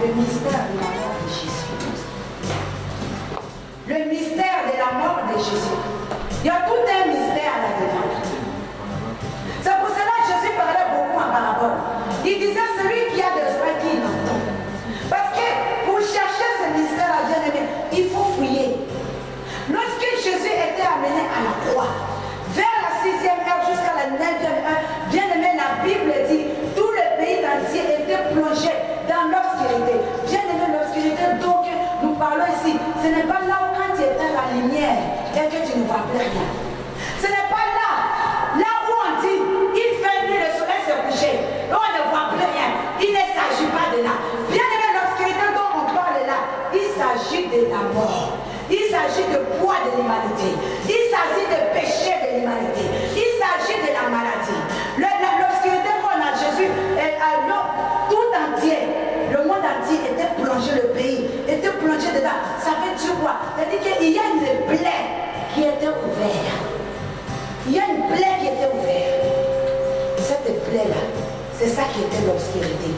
le mystère de la mort de Jésus. Le mystère de la mort de Jésus. Il y a tout un mystère là-dedans. C'est pour cela que Jésus parlait beaucoup en parabole. Il disait celui qui a des oreilles qui l'entend. Parce que pour chercher ce mystère-là, bien aimé, il faut fouiller. Lorsque Jésus était amené à la croix, vers la 6e heure jusqu'à la 9e heure, bien aimé, la Bible dit, tout le pays entier était plongé dans l'obscurité. Bien aimé, l'obscurité, donc nous parlons ici, ce n'est pas là où quand tu éteins la lumière et que tu ne vois plus rien. Ce n'est pas là où on dit, il fait nuit, le soleil s'est couché, et on ne voit plus rien. Il ne s'agit pas de là. Bien aimé, l'obscurité dont on parle là, il s'agit de la mort. Il s'agit de poids de l'humanité. Il s'agit de péché de l'humanité. Il s'agit de la maladie. L'obscurité qu'on a Jésus, tout entier, le monde entier était plongé, le pays était plongé dedans. Ça veut dire quoi? C'est-à-dire qu'il y a une plaie qui était ouverte. Il y a une plaie qui était ouverte. Cette plaie-là, c'est ça qui était l'obscurité.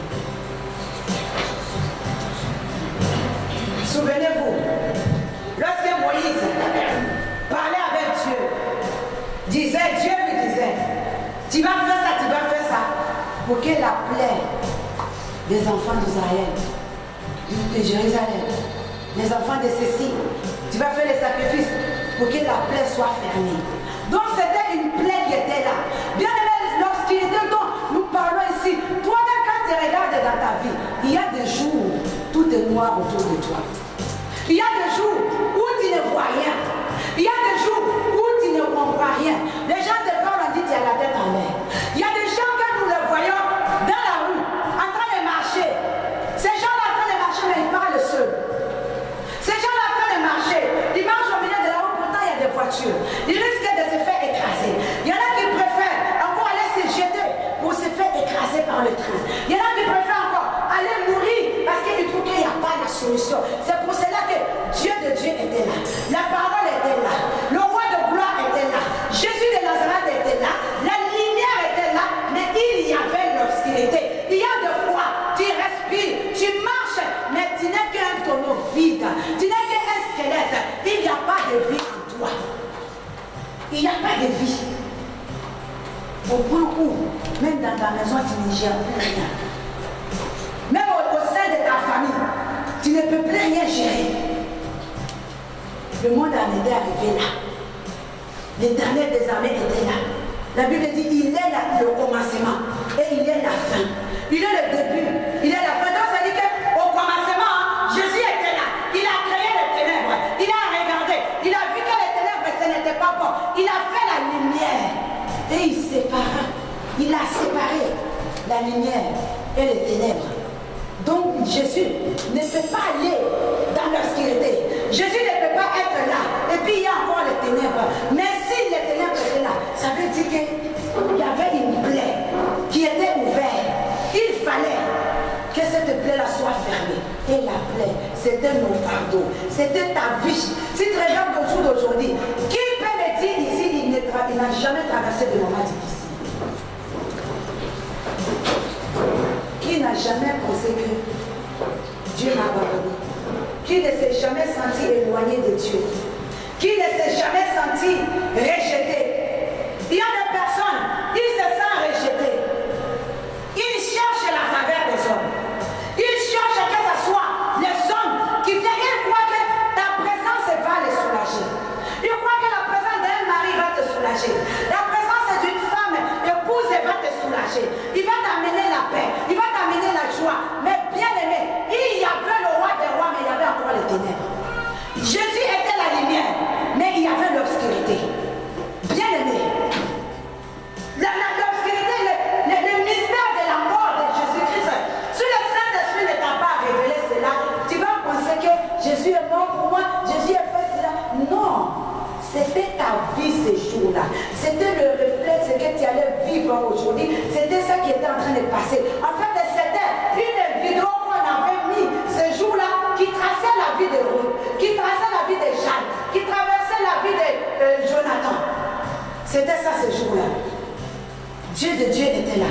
Souvenez-vous, lorsque Moïse parlait avec Dieu, Dieu lui disait, tu vas faire ça, tu vas faire ça, pour que la plaie des enfants d'Israël, de Jérusalem, les enfants de ceci, tu vas faire les sacrifices pour que la plaie soit fermée. Donc c'était une plaie qui était là. Bien aimé, l'obscurité dont nous parlons ici, toi-même quand tu regardes dans ta vie, il y a des jours où tout est noir autour de toi. Il y a des jours où tu ne vois rien. Il y a des jours où tu ne comprends rien. Les gens te parlent, on dit tu as la tête en l'air. Il y a des gens que nous les voyons dans la rue, en train de marcher. Ces gens-là en train de marcher, mais ils parlent seuls. Ces gens-là en train de marcher, ils marchent au milieu de la rue, pourtant il y a des voitures. Ils risquent de se faire écraser. Il y en a qui préfèrent encore aller se jeter pour se faire écraser par le train. Il y en a qui préfèrent encore aller mourir parce qu'ils trouvent qu'il n'y a pas de solution. C'est pour cela que Dieu de Dieu était là. La parole était là. Le roi de gloire était là. Jésus de Nazareth était là. La lumière était là. Mais il y avait l'obscurité. Il y a des fois, tu respires, tu marches, mais tu n'es qu'un tonneau vide. Tu n'es qu'un squelette. Il n'y a pas de vie en toi. Il n'y a pas de vie. Au point où, même dans ta maison, tu ne gères plus rien. Même au sein de ta famille, tu ne peux plus rien gérer. Le monde en était arrivé là. L'Éternel des armées était là. La Bible dit, il est là, le commencement et il est la fin. Il est le début, il est la fin. Donc ça dit qu'au commencement, Jésus était là. Il a créé les ténèbres. Il a regardé. Il a vu que les ténèbres, ce n'était pas bon. Il a fait la lumière. Et il sépara. Il a séparé la lumière et les ténèbres. Donc Jésus ne peut pas aller dans l'obscurité. Jésus ne peut pas être là. Et puis il y a encore les ténèbres. Mais si les ténèbres étaient là, ça veut dire qu'il y avait une plaie qui était ouverte. Il fallait que cette plaie-là soit fermée. Et la plaie, c'était nos fardeaux. C'était ta vie. Si tu regardes au jour d'aujourd'hui, qui peut me dire ici, il n'a jamais traversé de moments difficiles? Qui n'a jamais pensé que Dieu m'a abandonné? Qui ne s'est jamais senti éloigné de Dieu? Qui ne s'est jamais senti rejeté? Il y a des personnes, ils se sentent rejetés. Ils cherchent la faveur des hommes. Ils cherchent que ce soit les hommes qui viennent. Ils croient que ta présence va les soulager. Ils croient que la présence d'un mari va te soulager. La présence d'une femme épouse va te soulager. Il va t'amener la paix. Il va t'amener la joie. Mais bien aimé, il y avait le roi des rois, mais il y avait encore les ténèbres. Jésus était la lumière, mais il y avait l'obscurité. Bien aimé. L'obscurité, le mystère de la mort de Jésus-Christ. Si le Saint-Esprit ne t'a pas révélé cela, tu vas penser que Jésus est mort pour moi, Jésus a fait cela. Non. C'était ta vie ces jours-là. C'était le reflet de ce que tu allais vivre aujourd'hui. C'était ça qui était en train de passer. En fait, c'était une vidéo qu'on avait mis ces jours-là qui traçait la vie de Ruth, qui traçait la vie de Jeanne, qui traversait la vie de Jonathan. C'était ça ces jours-là. Dieu de Dieu était là,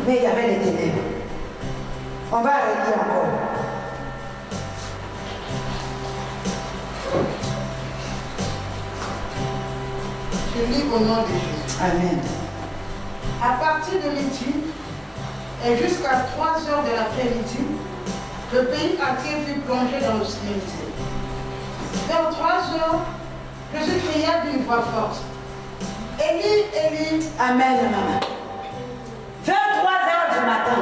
mais il y avait les ténèbres. On va relire encore. Je lis au nom de Jésus. Amen. À partir de midi et jusqu'à 3 heures de l'après-midi, le pays entier fut plongé dans l'obscurité. Vers 3 heures, Jésus cria d'une voix forte. Élie, Élie. Amen, maman. Vers 3 heures du matin,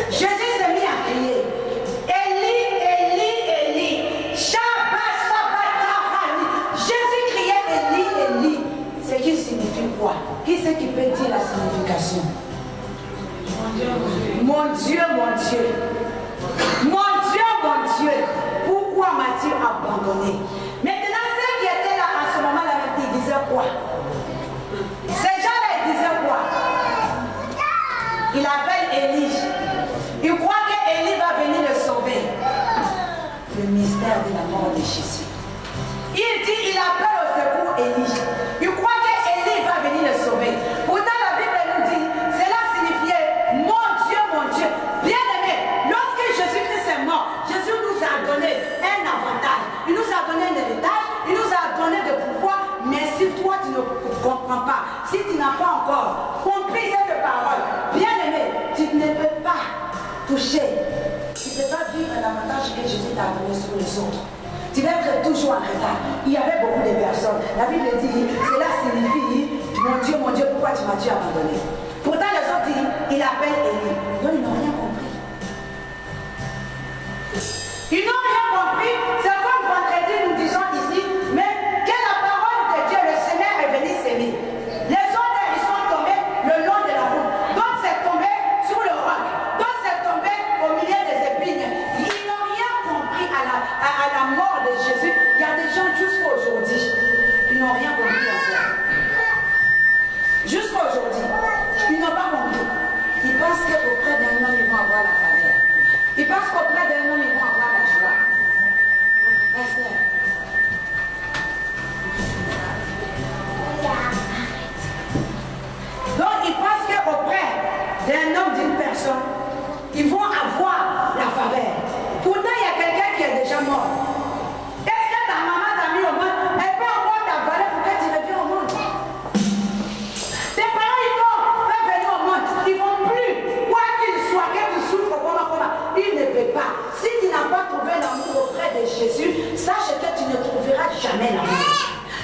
Jésus s'est mis à crier. Élie, Élie, Élie. Shabbat, Shabbat, Shabbat. Jésus criait Élie, Élie. C'est qui signifie quoi? Qui c'est qui peut dire la signification? Mon Dieu, mon Dieu. Mon Dieu, mon Dieu. Pourquoi m'as-tu abandonné? Maintenant, ceux qui étaient là à ce moment-là, ils disaient quoi? Ces gens-là, ils disaient quoi? Il appelle Élie. Il croit qu'Élie va venir le sauver. Le mystère de la mort de Jésus. Il dit, il appelle au secours Élie. Il croit qu'Élie va venir le sauver. Pourtant, la Bible nous dit, cela signifiait mon Dieu, bien aimé. Lorsque Jésus-Christ est mort, Jésus nous a donné un avantage. Il nous a donné un héritage. Il nous a donné de pouvoir. Mais si toi, tu ne comprends pas, si tu n'as pas encore compris cette parole, bien aimé, tu ne peux pas toucher. Tu ne peux pas vivre l'avantage que Jésus t'a donné sur les autres. Tu vas être toujours en retard. Il y avait beaucoup de personnes. La Bible dit, cela signifie, mon Dieu, pourquoi tu m'as-tu abandonné? Pourtant, les autres disent, il appelle Élie. Donc, ils n'ont rien compris. Ils n'ont rien compris. C'est comme vendredi, nous disons ici, mais que la parole de Dieu, le Seigneur est venu s'aimer. Les autres, ils sont tombés le long de la route. D'autres, c'est tombé sur le roc. D'autres, c'est tombé au milieu des épines. Ils n'ont rien compris à la mort de Jésus. Il y a des gens jusqu'à aujourd'hui, ils n'ont rien compris encore. Jusqu'à aujourd'hui, ils n'ont pas compris. Ils pensent qu'auprès d'un homme, ils vont avoir la faveur. Ils pensent qu'auprès d'un homme, ils vont avoir la joie. Pasteur. Donc, ils pensent qu'auprès d'un homme, d'une personne, ils vont avoir la faveur. Pourtant, il y a quelqu'un qui est déjà mort. Est-ce que ta maman t'a mis au monde? Elle peut encore t'avaler pour que tu reviennes au monde. Tes parents, ils vont faire venir au monde. Ils ne vont plus. Quoi qu'il soit, que tu souffres, ils ne peuvent pas. Si tu n'as pas trouvé l'amour auprès de Jésus, sache que tu ne trouveras jamais l'amour.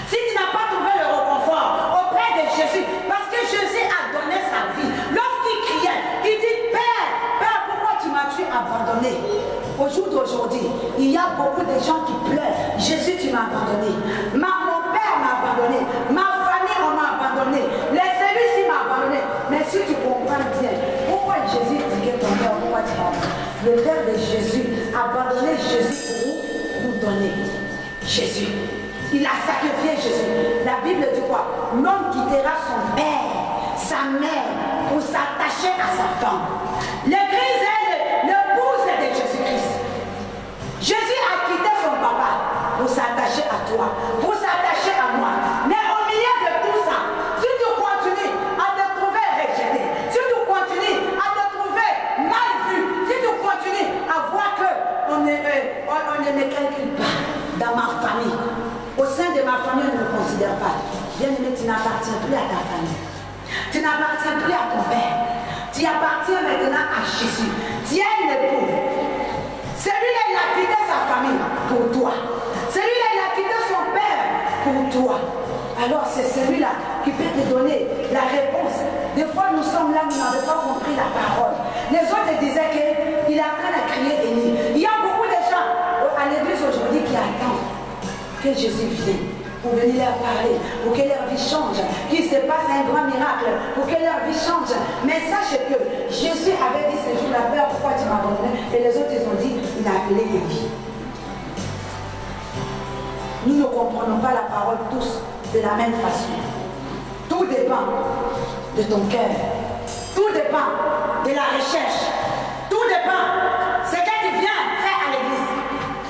Si tu n'as pas trouvé le réconfort auprès de Jésus, parce que Jésus a donné sa vie. Lorsqu'il criait, il dit, Père, pourquoi tu m'as-tu abandonné? Au jour d'aujourd'hui, il y a beaucoup de gens qui pleurent. Jésus, tu m'as abandonné. Mon père m'a abandonné. Ma famille, on m'a abandonné. Les services, m'ont abandonné. Mais si tu comprends bien, pourquoi Jésus dit que ton père, pourquoi tu m'as abandonné? Le Père de Jésus a abandonné Jésus pour nous donner Jésus. Il a sacrifié Jésus. La Bible dit quoi? L'homme quittera son père, sa mère, pour s'attacher à sa femme. L'église est l'épouse de Jésus-Christ. Jésus a quitté son papa pour s'attacher à toi, pour s'attacher à moi. Mais au milieu de tout ça, si tu continues à te trouver rejeté, si tu continues à te trouver mal vu, si tu continues à voir qu'on ne me calcule pas dans ma famille, au sein de ma famille, on ne me considère pas. Bien aimé, tu n'appartiens plus à ta famille. Tu n'appartiens plus à ton père. Tu appartiens maintenant à Jésus. Tu es une épouse. Celui-là, il a quitté sa famille pour toi. Celui-là, il a quitté son père pour toi. Alors, c'est celui-là qui peut te donner la réponse. Des fois, nous sommes là, nous n'avons pas compris la parole. Les autres disaient qu'il est en train de crier Élie. Il y a beaucoup de gens à l'église aujourd'hui qui attendent que Jésus vienne pour venir leur parler, pour que leur vie change, qu'il se passe un grand miracle, pour que leur vie change. Mais sache que Jésus avait dit ce jour-là, Père, pourquoi tu m'as abandonné? Et les autres, ils ont dit, il a appelé Élie. Nous ne comprenons pas la parole tous de la même façon. Tout dépend de ton cœur. Tout dépend de la recherche. Tout dépend. C'est que tu viens faire à l'église.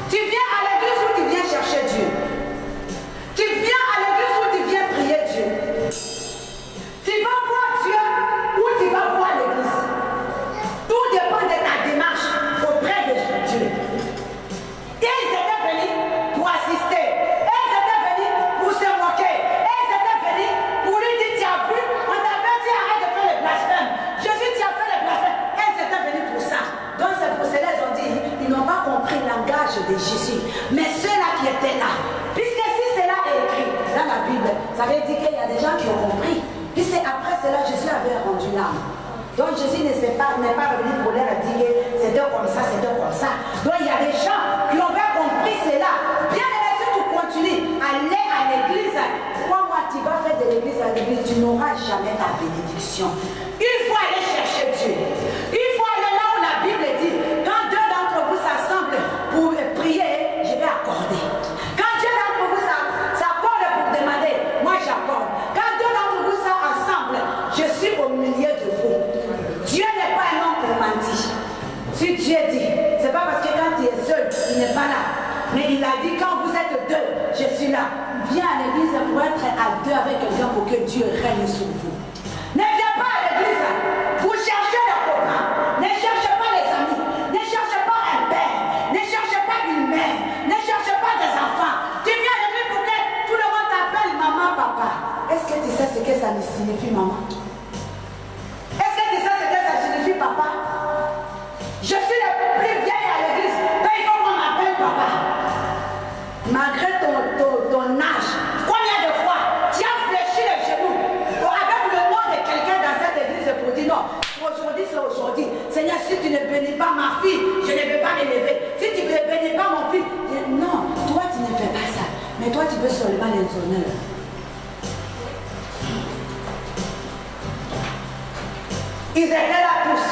Tu viens à l'église où tu viens chercher Dieu. Tu viens à l'église où tu viens prier Dieu. Tu vas voir Dieu ou tu vas voir l'église. Tout dépend de ta démarche auprès de Dieu. Et ils étaient venus pour assister. Et ils étaient venus pour se moquer. Et ils étaient venus l'image de Jésus. Mais ceux-là qui étaient là, puisque si cela est écrit dans la Bible, ça veut dire qu'il y a des gens qui ont compris. Puisque après cela, Jésus avait rendu l'âme. Donc Jésus n'est pas revenu pour leur dire que c'était comme ça, c'était comme ça. Donc il y a des gens qui ont bien compris cela. Bien aimé, si tu continues à aller à l'église, crois-moi, tu vas faire de l'église à l'église, tu n'auras jamais ta bénédiction. Il faut aller chercher Dieu. Il faut aller là où la Bible dit, quand deux d'entre vous s'assemblent pour prier, je vais accorder. Quand deux d'entre vous s'accordent pour demander, moi j'accorde. Quand deux d'entre vous s'assemblent, je suis au milieu de vous. Dieu n'est pas un homme pour mentir. Si Dieu dit, c'est pas parce que quand tu es seul, il n'est pas là. Mais il a dit, quand vous êtes deux, je suis là. Viens à l'église pour être à deux avec quelqu'un pour que Dieu règne sur vous. Ne viens pas à l'église pour chercher les copains. Ne cherchez pas les amis. Ne cherchez pas un père. Ne cherchez pas une mère. Ne cherchez pas des enfants. Tu viens à l'église pour que tout le monde t'appelle maman, papa. Est-ce que tu sais ce que ça signifie, maman? Est-ce que tu sais ce que ça signifie, papa? Je suis la plus vieille à l'église. Donc il faut qu'on m'appelle papa. Malgré ton âge, combien de fois tu as fléchi les genoux avec le nom de quelqu'un dans cette église pour dire non, aujourd'hui c'est aujourd'hui. Seigneur, si tu ne bénis pas ma fille, je ne vais pas m'élever. Si tu ne bénis pas mon fils, non, toi tu ne fais pas ça. Mais toi tu veux seulement les honneurs. Ils étaient là tous.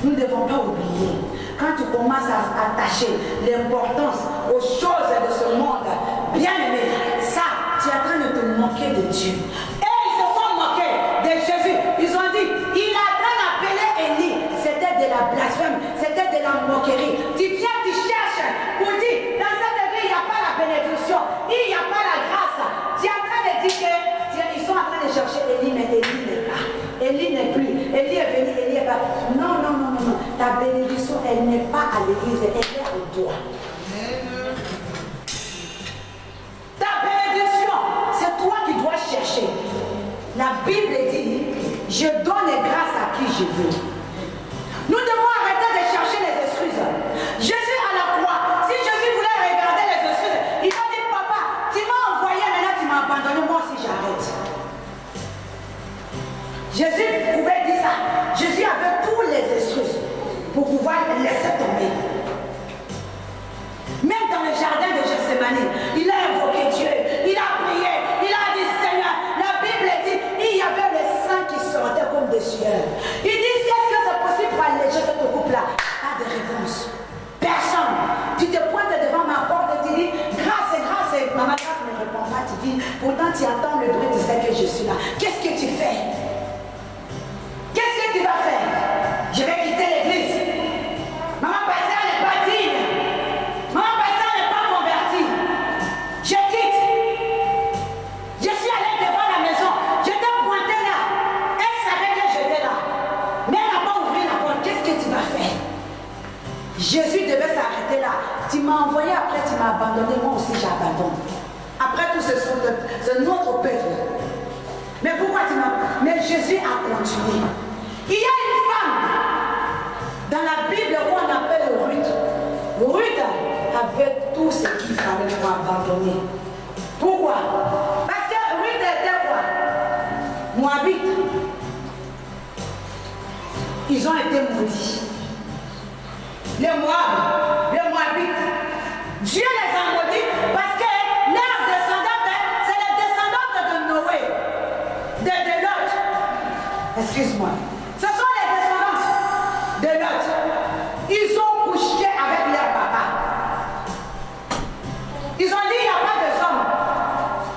Nous ne devons pas oublier. Quand tu commences à attacher l'importance aux choses de ce monde, bien aimé, ça, tu es en train de te moquer de Dieu. Et ils se sont moqués de Jésus. Ils ont dit, il est en train d'appeler Élie. C'était de la blasphème, c'était de la moquerie. Tu viens, tu cherches pour dire, dans cette église, il n'y a pas la bénédiction, il n'y a pas la grâce. Tu es en train de dire qu'ils sont en train de chercher Élie, mais Élie n'est pas. Élie n'est plus. Élie est venu, Élie est pas. Non, non, non, non, non. Ta bénédiction, elle n'est pas à l'église, elle est en toi. Ta bénédiction, c'est toi qui dois chercher. La Bible dit, je donne grâce à qui je veux. Nous devons arrêter de chercher les excuses. Jésus à la croix, si Jésus voulait regarder les excuses, il va dire, papa, tu m'as envoyé, maintenant tu m'as abandonné, moi aussi j'arrête. Jésus pouvait dire ça. Jésus avait tous les excuses pour pouvoir laisser tomber. Même dans le jardin de Gethsémani, il a invoqué Dieu, il a prié, il a dit Seigneur, la Bible dit, il y avait le sang qui sortait comme des sueurs. Il dit, est-ce que c'est possible pour alléger ce couple-là? Pas de réponse. Personne. Tu te pointes devant ma porte et tu dis, grâce, maman grâce ne répond pas, tu dis, pourtant tu entends le bruit, tu sais que je suis là. Qu'est-ce que tu fais? Qu'est-ce que tu vas faire? Je vais quitter l'église. Maman pasteur n'est pas digne. Maman pasteur n'est pas convertie. Je quitte. Je suis allée devant la maison. Je t'ai pointé là. Elle savait que j'étais là. Mais elle n'a pas ouvert la porte. Qu'est-ce que tu vas faire? Jésus devait s'arrêter là. Tu m'as envoyé, après tu m'as abandonné. Moi aussi j'abandonne. Après tout, c'est notre peuple. Mais pourquoi tu m'as... Mais Jésus a continué. Il y a une femme dans la Bible qu'on appelle Ruth. Ruth avait tout ce qu'il fallait pour abandonner. Pourquoi? Parce que Ruth était quoi? Moabite. Ils ont été maudits. Les Moabites. Dieu les a maudits parce que leurs descendants, c'est les descendants de Noé. De Lot. Excuse-moi. Ce sont les descendants de Lot. Ils ont couché avec leur papa. Ils ont dit il n'y a pas de hommes.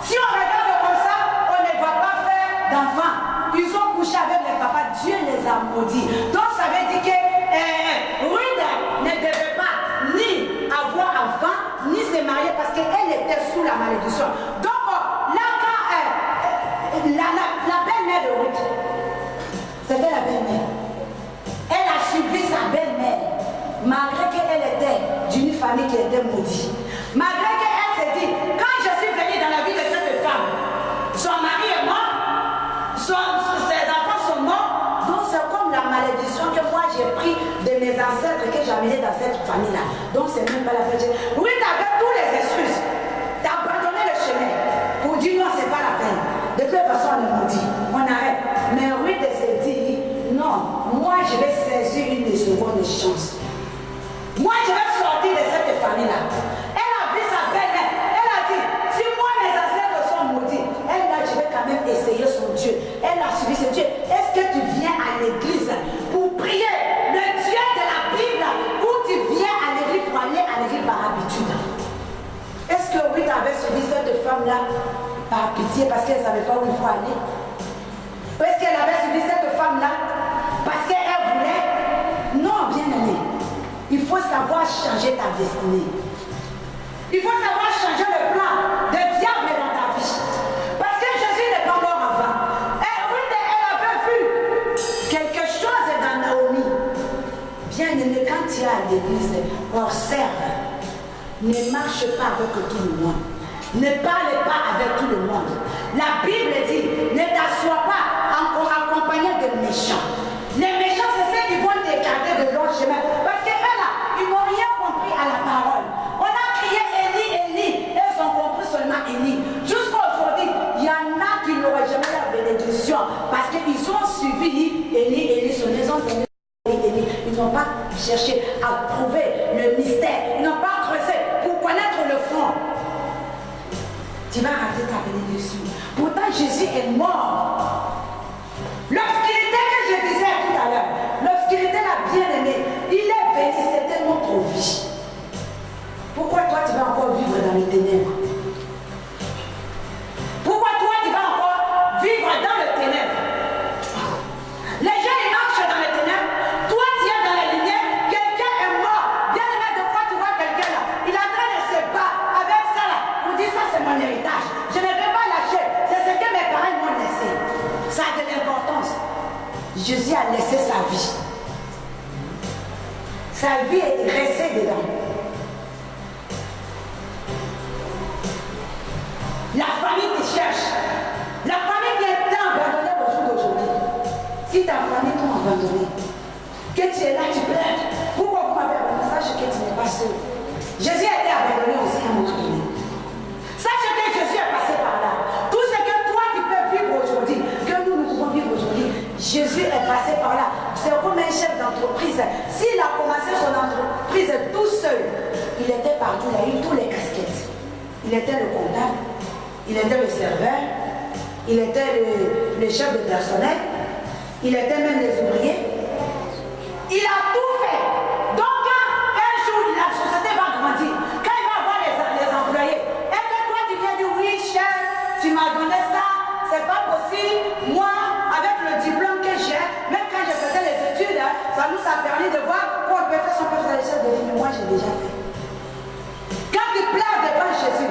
Si on regarde comme ça, on ne va pas faire d'enfants. Ils ont couché avec leur papa. Dieu les a maudits. Donc ça veut dire que Ruth ne devait pas ni avoir enfant, ni se marier parce qu'elle était sous la malédiction. Donc là, quand la belle-mère de Ruth, c'était la belle-mère. Elle a suivi sa belle-mère, malgré qu'elle était d'une famille qui était maudite. Malgré qu'elle s'est dit, quand je suis venue dans la vie de cette femme, son mari est mort, ses enfants sont morts, donc c'est comme la malédiction que moi j'ai pris de mes ancêtres que j'ai amené dans cette famille-là. Donc c'est même pas la peine. Oui, tu avais tous les excuses. Tu as abandonné le chemin pour dire non, c'est pas la peine. De toute façon, on nous dit, on arrête. Mais oui, tu s'est dit, non, moi je vais saisir une seconde chance. Moi je vais sortir de cette famille-là. Elle a vu sa belle-mère. Elle a dit, si moi mes ancêtres sont maudits, elle là, je vais quand même essayer son Dieu. Elle a suivi ce Dieu. Est-ce que tu viens à l'église pour prier le Dieu de la Bible ou tu viens à l'église pour aller à l'église par habitude? Est-ce que oui, tu avais suivi cette femme-là par pitié parce qu'elle ne savait pas où il faut aller? Ou est-ce qu'elle avait suivi cette femme-là parce qu'elle voulait? Non, bien aimé. Il faut savoir changer ta destinée. Il faut savoir changer le plan de diable dans ta vie. Parce que Jésus n'est pas mort avant. Et oui, elle avait vu quelque chose dans Naomi. Bien aimé, quand tu es à l'église, observe. Ne marche pas avec tout le monde. Ne parle pas avec tout le monde. La Bible dit, ne t'assois pas encore accompagné de méchants. Les méchants, c'est ceux qui vont t'écarter de leur chemin. Parce que eux là, ils n'ont rien compris à la parole. On a crié Élie, Élie. Ils ont compris seulement Élie. Jusqu'à aujourd'hui, il y en a qui n'auraient jamais la bénédiction. Parce qu'ils ont suivi Élie, Élie, son maison. Ils n'ont pas cherché à trouver le mystère. Ils n'ont pas creusé pour connaître le fond. Tu vas rater ta bénédiction. Pourtant, Jésus est mort. L'obscurité que je disais tout à l'heure, l'obscurité la bien-aimée, il est venu, c'était notre vie. Pourquoi toi tu vas encore vivre dans les ténèbres? Pourquoi toi tu vas encore vivre dans les ténèbres? Les gens ils marchent dans les ténèbres, toi tu es dans la lumière, quelqu'un est mort. Bien-aimé, de quoi tu vois quelqu'un là? Il est en train de se battre avec ça là. On dit ça c'est mon héritage. Je ne vais pas lâcher. C'est ce que mes parents m'ont laissé. Ça a de l'importance. Jésus a laissé sa vie. Sa vie est restée dedans. La famille te cherche. La famille qui est abandonnée au jour d'aujourd'hui. Si ta famille t'a abandonné, que tu es là, tu pleures. Pourquoi vous m'avez abandonné? Sache que tu n'es pas seul. Jésus a été abandonné aussi à un moment donné. Sache que Jésus est passé par là. Tout ce que toi tu peux vivre aujourd'hui, que nous pouvons vivre aujourd'hui, Jésus est passé par là. C'est comme un chef d'entreprise. S'il a commencé son entreprise tout seul, il était partout, il a eu tous les casquettes. Il était le comptable, il était le serveur, il était le chef de personnel, il était même les ouvriers. Il a tout fait. Donc quand un jour la société va grandir, quand il va avoir les employés, et que toi tu viens dire oui chef, tu m'as donné ça, c'est pas possible. Moi, avec le diplôme que j'ai, même quand je faisais les études, ça nous a permis de voir qu'on peut faire son personnalité de vie, mais moi j'ai déjà fait. Quand tu pleures devant Jésus,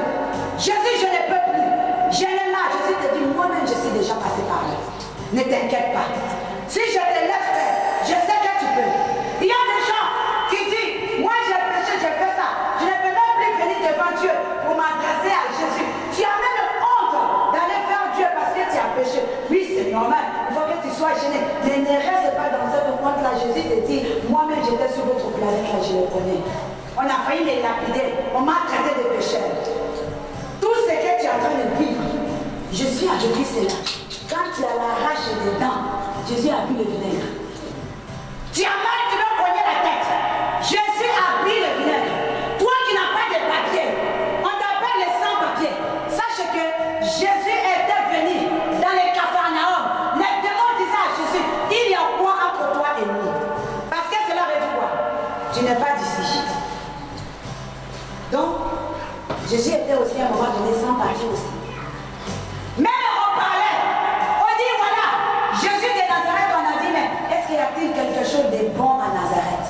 Jésus je ne peux plus, je n'ai marre, Jésus te dit moi-même je suis déjà passé par là. Ne t'inquiète pas. Si je te laisse faire, je sais que tu peux. Il y a des gens qui disent, moi j'ai péché, j'ai fait ça. Je ne peux même plus venir devant Dieu pour m'adresser à Jésus. Tu as même honte d'aller vers Dieu parce que tu as péché. Oui, c'est normal. Il faut que tu sois gêné. Mais ne reste pas dans cette honte-là. Jésus te dit, moi-même j'étais sur votre planète là, je le connais. On a failli les lapider. On m'a traité de pécheur. Tout ce que tu es en train de vivre, Jésus a vécu cela. Quand tu as la rage des dents, Jésus a bu le vinaigre. Tu as mal, tu veux cogner la tête. Jésus a bu le vinaigre. Toi qui n'as pas de papier, on t'appelle les sans-papiers. Sache que Jésus était venu dans les Capharnaüm. Les démons disaient à Jésus, il y a quoi entre toi et nous? Parce que cela veut dire quoi? Tu n'es pas d'ici. Donc, Jésus était aussi à un moment donné sans papier aussi. Même on parlait, on dit voilà, Jésus de Nazareth, on a dit, mais est-ce qu'il y a-t-il quelque chose de bon à Nazareth?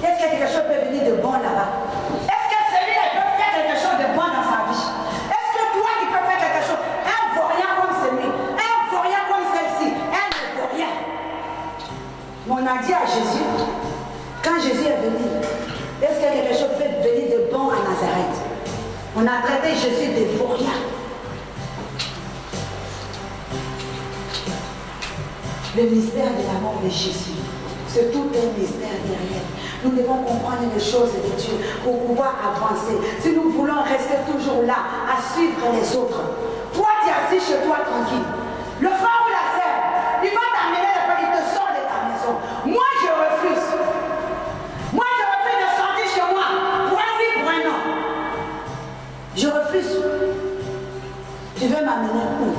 Est-ce que quelque chose peut venir de bon là-bas? Est-ce que celui-là peut faire quelque chose de bon dans sa vie? Est-ce que toi qui peux faire quelque chose, un vaurien comme celui, un vaurien comme celle-ci, un vaurien? Mais on a dit à Jésus, quand Jésus est venu, est-ce que quelque chose peut venir de bon à Nazareth? On a traité Jésus de vaurien. Le mystère de la mort de Jésus, c'est tout un mystère derrière. Nous devons comprendre les choses de Dieu pour pouvoir avancer. Si nous voulons rester toujours là à suivre les autres, toi tu es assis chez toi tranquille. Le frère ou la sœur, il va t'amener la fois, il te sort de ta maison. Moi je refuse. Moi je refuse de sortir chez moi pour un oui, pour un non. Je refuse. Tu veux m'amener où?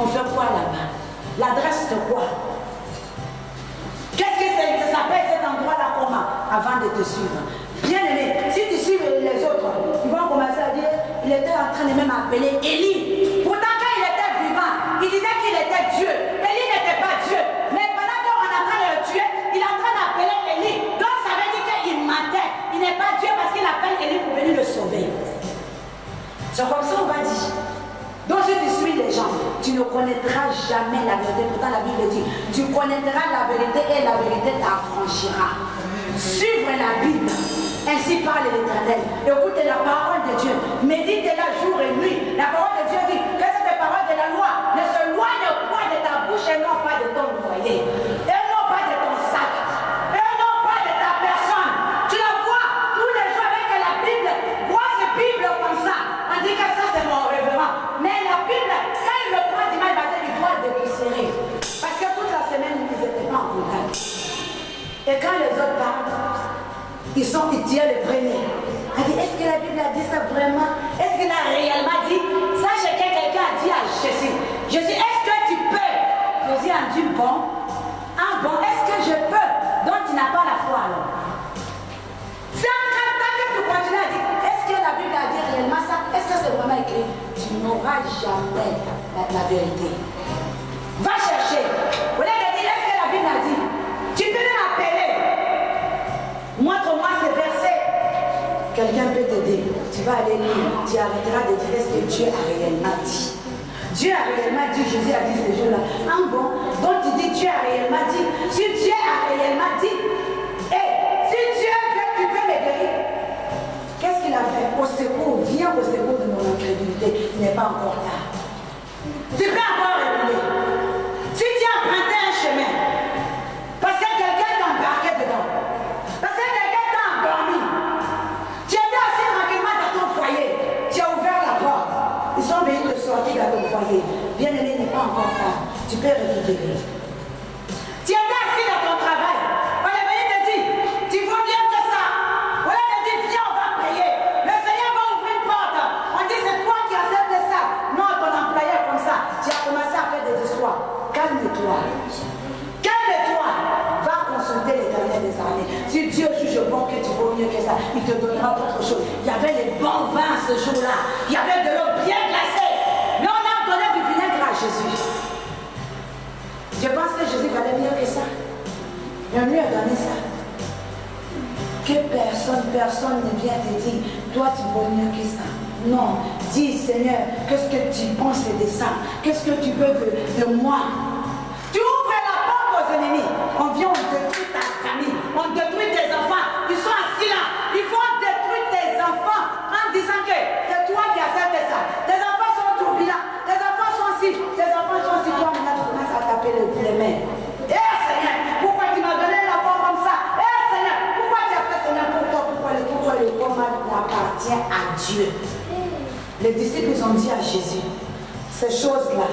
On fait quoi là-bas? L'adresse de quoi? Qu'est-ce que ça s'appelle cet endroit-là comment? Avant de te suivre. Bien aimé, si tu suis les autres, ils vont commencer à dire, il était en train de même appeler Élie. Pourtant quand il était vivant, il disait qu'il était Dieu. Élie n'était pas Dieu. Mais pendant qu'on est en train de le tuer, il est en train d'appeler Élie. Donc ça veut dire qu'il mentait. Il n'est pas Dieu parce qu'il appelle Élie pour venir le sauver. C'est comme ça on va dire. Donc si tu suis les gens, tu ne connaîtras jamais la vérité. Pourtant la Bible dit, tu connaîtras la vérité et la vérité t'affranchira. Suivre la Bible, ainsi parle l'Éternel. Écoute la parole de Dieu, médite-la jour et nuit. La parole de Dieu dit que cette parole de la loi ne se loigne point de ta bouche et non pas de ton foyer, et non pas de ton sac, et non pas de ta personne. Tu la vois tous les jours avec la Bible, grosse Bible comme ça. On dit que ça c'est mon révérend. Mais la Bible, quand il le prend dimanche matin, il doit dépoussiérer. Parce que toute la semaine, ils n'étaient pas en contact. Et quand les autres parlent, ils tirent le premier. Elle dit, est-ce que la Bible a dit ça vraiment? Est-ce qu'il a réellement dit? Sache que quelqu'un a dit à Jésus, est-ce que tu peux? Jésus a dit, bon. Ah bon, est-ce que je peux? Donc tu n'as pas la foi alors. C'est en tant que tu continues à dire, est-ce que la Bible a dit réellement ça? Est-ce que c'est vraiment écrit? Tu n'auras jamais la vérité. Va chercher. Au lieu de dire, est-ce que la Bible a dit? Tu peux m'appeler. Montre-moi ces versets. Quelqu'un peut t'aider. Tu vas aller lire. Tu arrêteras de dire, est-ce que Dieu a réellement dit? Dieu a réellement dit, Jésus a dit ces jours-là. Ah bon? Donc tu dis, Dieu a réellement dit. Si Dieu a réellement dit, si Dieu veut, tu peux me guérir. Qu'est-ce qu'il a fait? Au secours, viens au secours de mon incrédulité. Il n'est pas encore tard. Tu peux encore reculer. Si tu as emprunté un chemin, parce que quelqu'un t'a embarqué dedans, parce que quelqu'un t'a endormi, tu étais assis tranquillement dans ton foyer, tu as ouvert la porte, ils sont venus te sortir dans ton foyer. Bien aimé, n'est pas encore tard. Tu peux récupérer. Tu étais assis dans ton travail, on est venu te dire, tu vaux mieux que ça. On est venu te dire, viens, on va prier. Le Seigneur va ouvrir une porte. On dit, c'est toi qui acceptes ça. Non, ton employeur comme ça. Tu as commencé à faire des histoires. Calme-toi. Calme-toi. Va consulter l'Éternel des armées. Si Dieu juge bon que tu vaux mieux que ça, il te donnera autre chose. Il y avait les bons vins ce jour-là. Il y avait de l'eau bien glacée. Mais on a donné du vinaigre à Jésus. Je pense que Jésus valait mieux que ça. Il lui a donné ça. Que personne ne vient te dire, toi tu vaux mieux que ça. Non, dis Seigneur, qu'est-ce que tu penses de ça? Qu'est-ce que tu veux de moi? Tu ouvres la porte aux ennemis. On vient, on détruit ta famille, on détruit tes enfants. Ils sont assis là. Ils vont détruire tes enfants en disant que c'est toi qui as fait ça. Tes enfants sont tourbillants, tes enfants sont assis, tes enfants sont assis. Toi maintenant tu commences à taper les mains. Seigneur, pourquoi tu m'as donné la porte comme ça? Seigneur, pourquoi tu as fait Seigneur? Pourquoi le combat appartient à Dieu? Les disciples ils ont dit à Jésus, ces choses-là,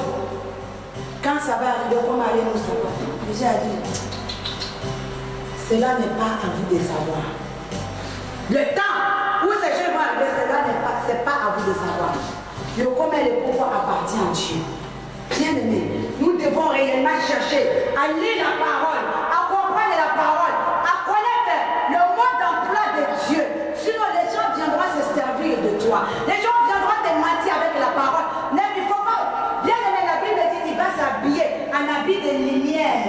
quand ça va arriver, comme aller nous savoir. Jésus a dit, cela n'est pas à vous de savoir. Le temps où ces choses vont arriver, cela n'est pas, c'est pas à vous de savoir. Le comment et le pourquoi appartient à Dieu. Bien aimé, nous devons réellement chercher à lire la parole, à comprendre la parole, à connaître le mode d'emploi de Dieu. Sinon les gens viendront se servir de toi. Les gens viendront te mentir avec la parole. Mais il ne faut pas. Bien aimé, la Bible dit qu'il va s'habiller en habit de lumière.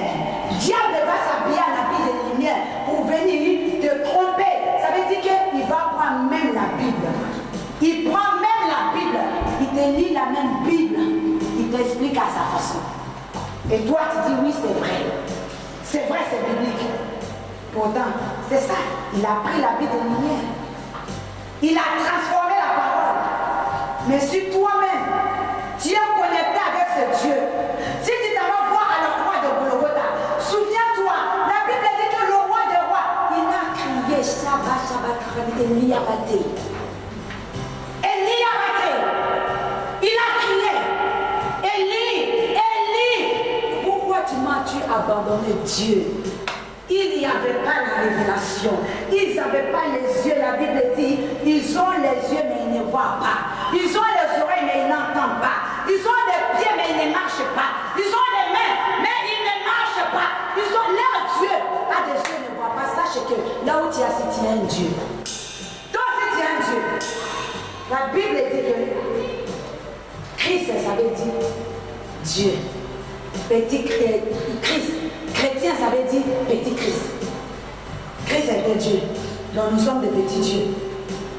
Diable va s'habiller en habit de lumière pour venir te tromper. Ça veut dire qu'il va prendre même la Bible. Il prend même la Bible. Il te lit la même Bible. Il t'explique à sa façon. Et toi, tu dis oui, c'est vrai. C'est vrai, c'est biblique. Pourtant, c'est ça. Il a pris la vie de lumière. Il a transformé la parole. Mais si toi-même, tu es connecté avec ce Dieu, si tu t'en vas voir à la croix de Golgotha, souviens-toi, la Bible dit que le roi des rois, il a crié Élie a battu. Élie a battu. Il a crié. Élie, Élie, pourquoi tu m'as-tu abandonné Dieu? Il n'y avait pas la révélation. Ils n'avaient pas les yeux. La Bible dit, ils ont les yeux mais ils ne voient pas. Ils ont les oreilles mais ils n'entendent pas. Ils ont des pieds mais ils ne marchent pas. Ils ont des mains mais ils ne marchent pas. Ils ont leur Dieu. A des yeux ne voient pas. Sache que là où tu es assis, tu es un Dieu. Toi aussi tu es un Dieu. La Bible dit que Christ, ça veut dire Dieu. Petit Christ. Chrétien, ça veut dire petit Christ. Christ est un Dieu. Donc nous sommes des petits dieux.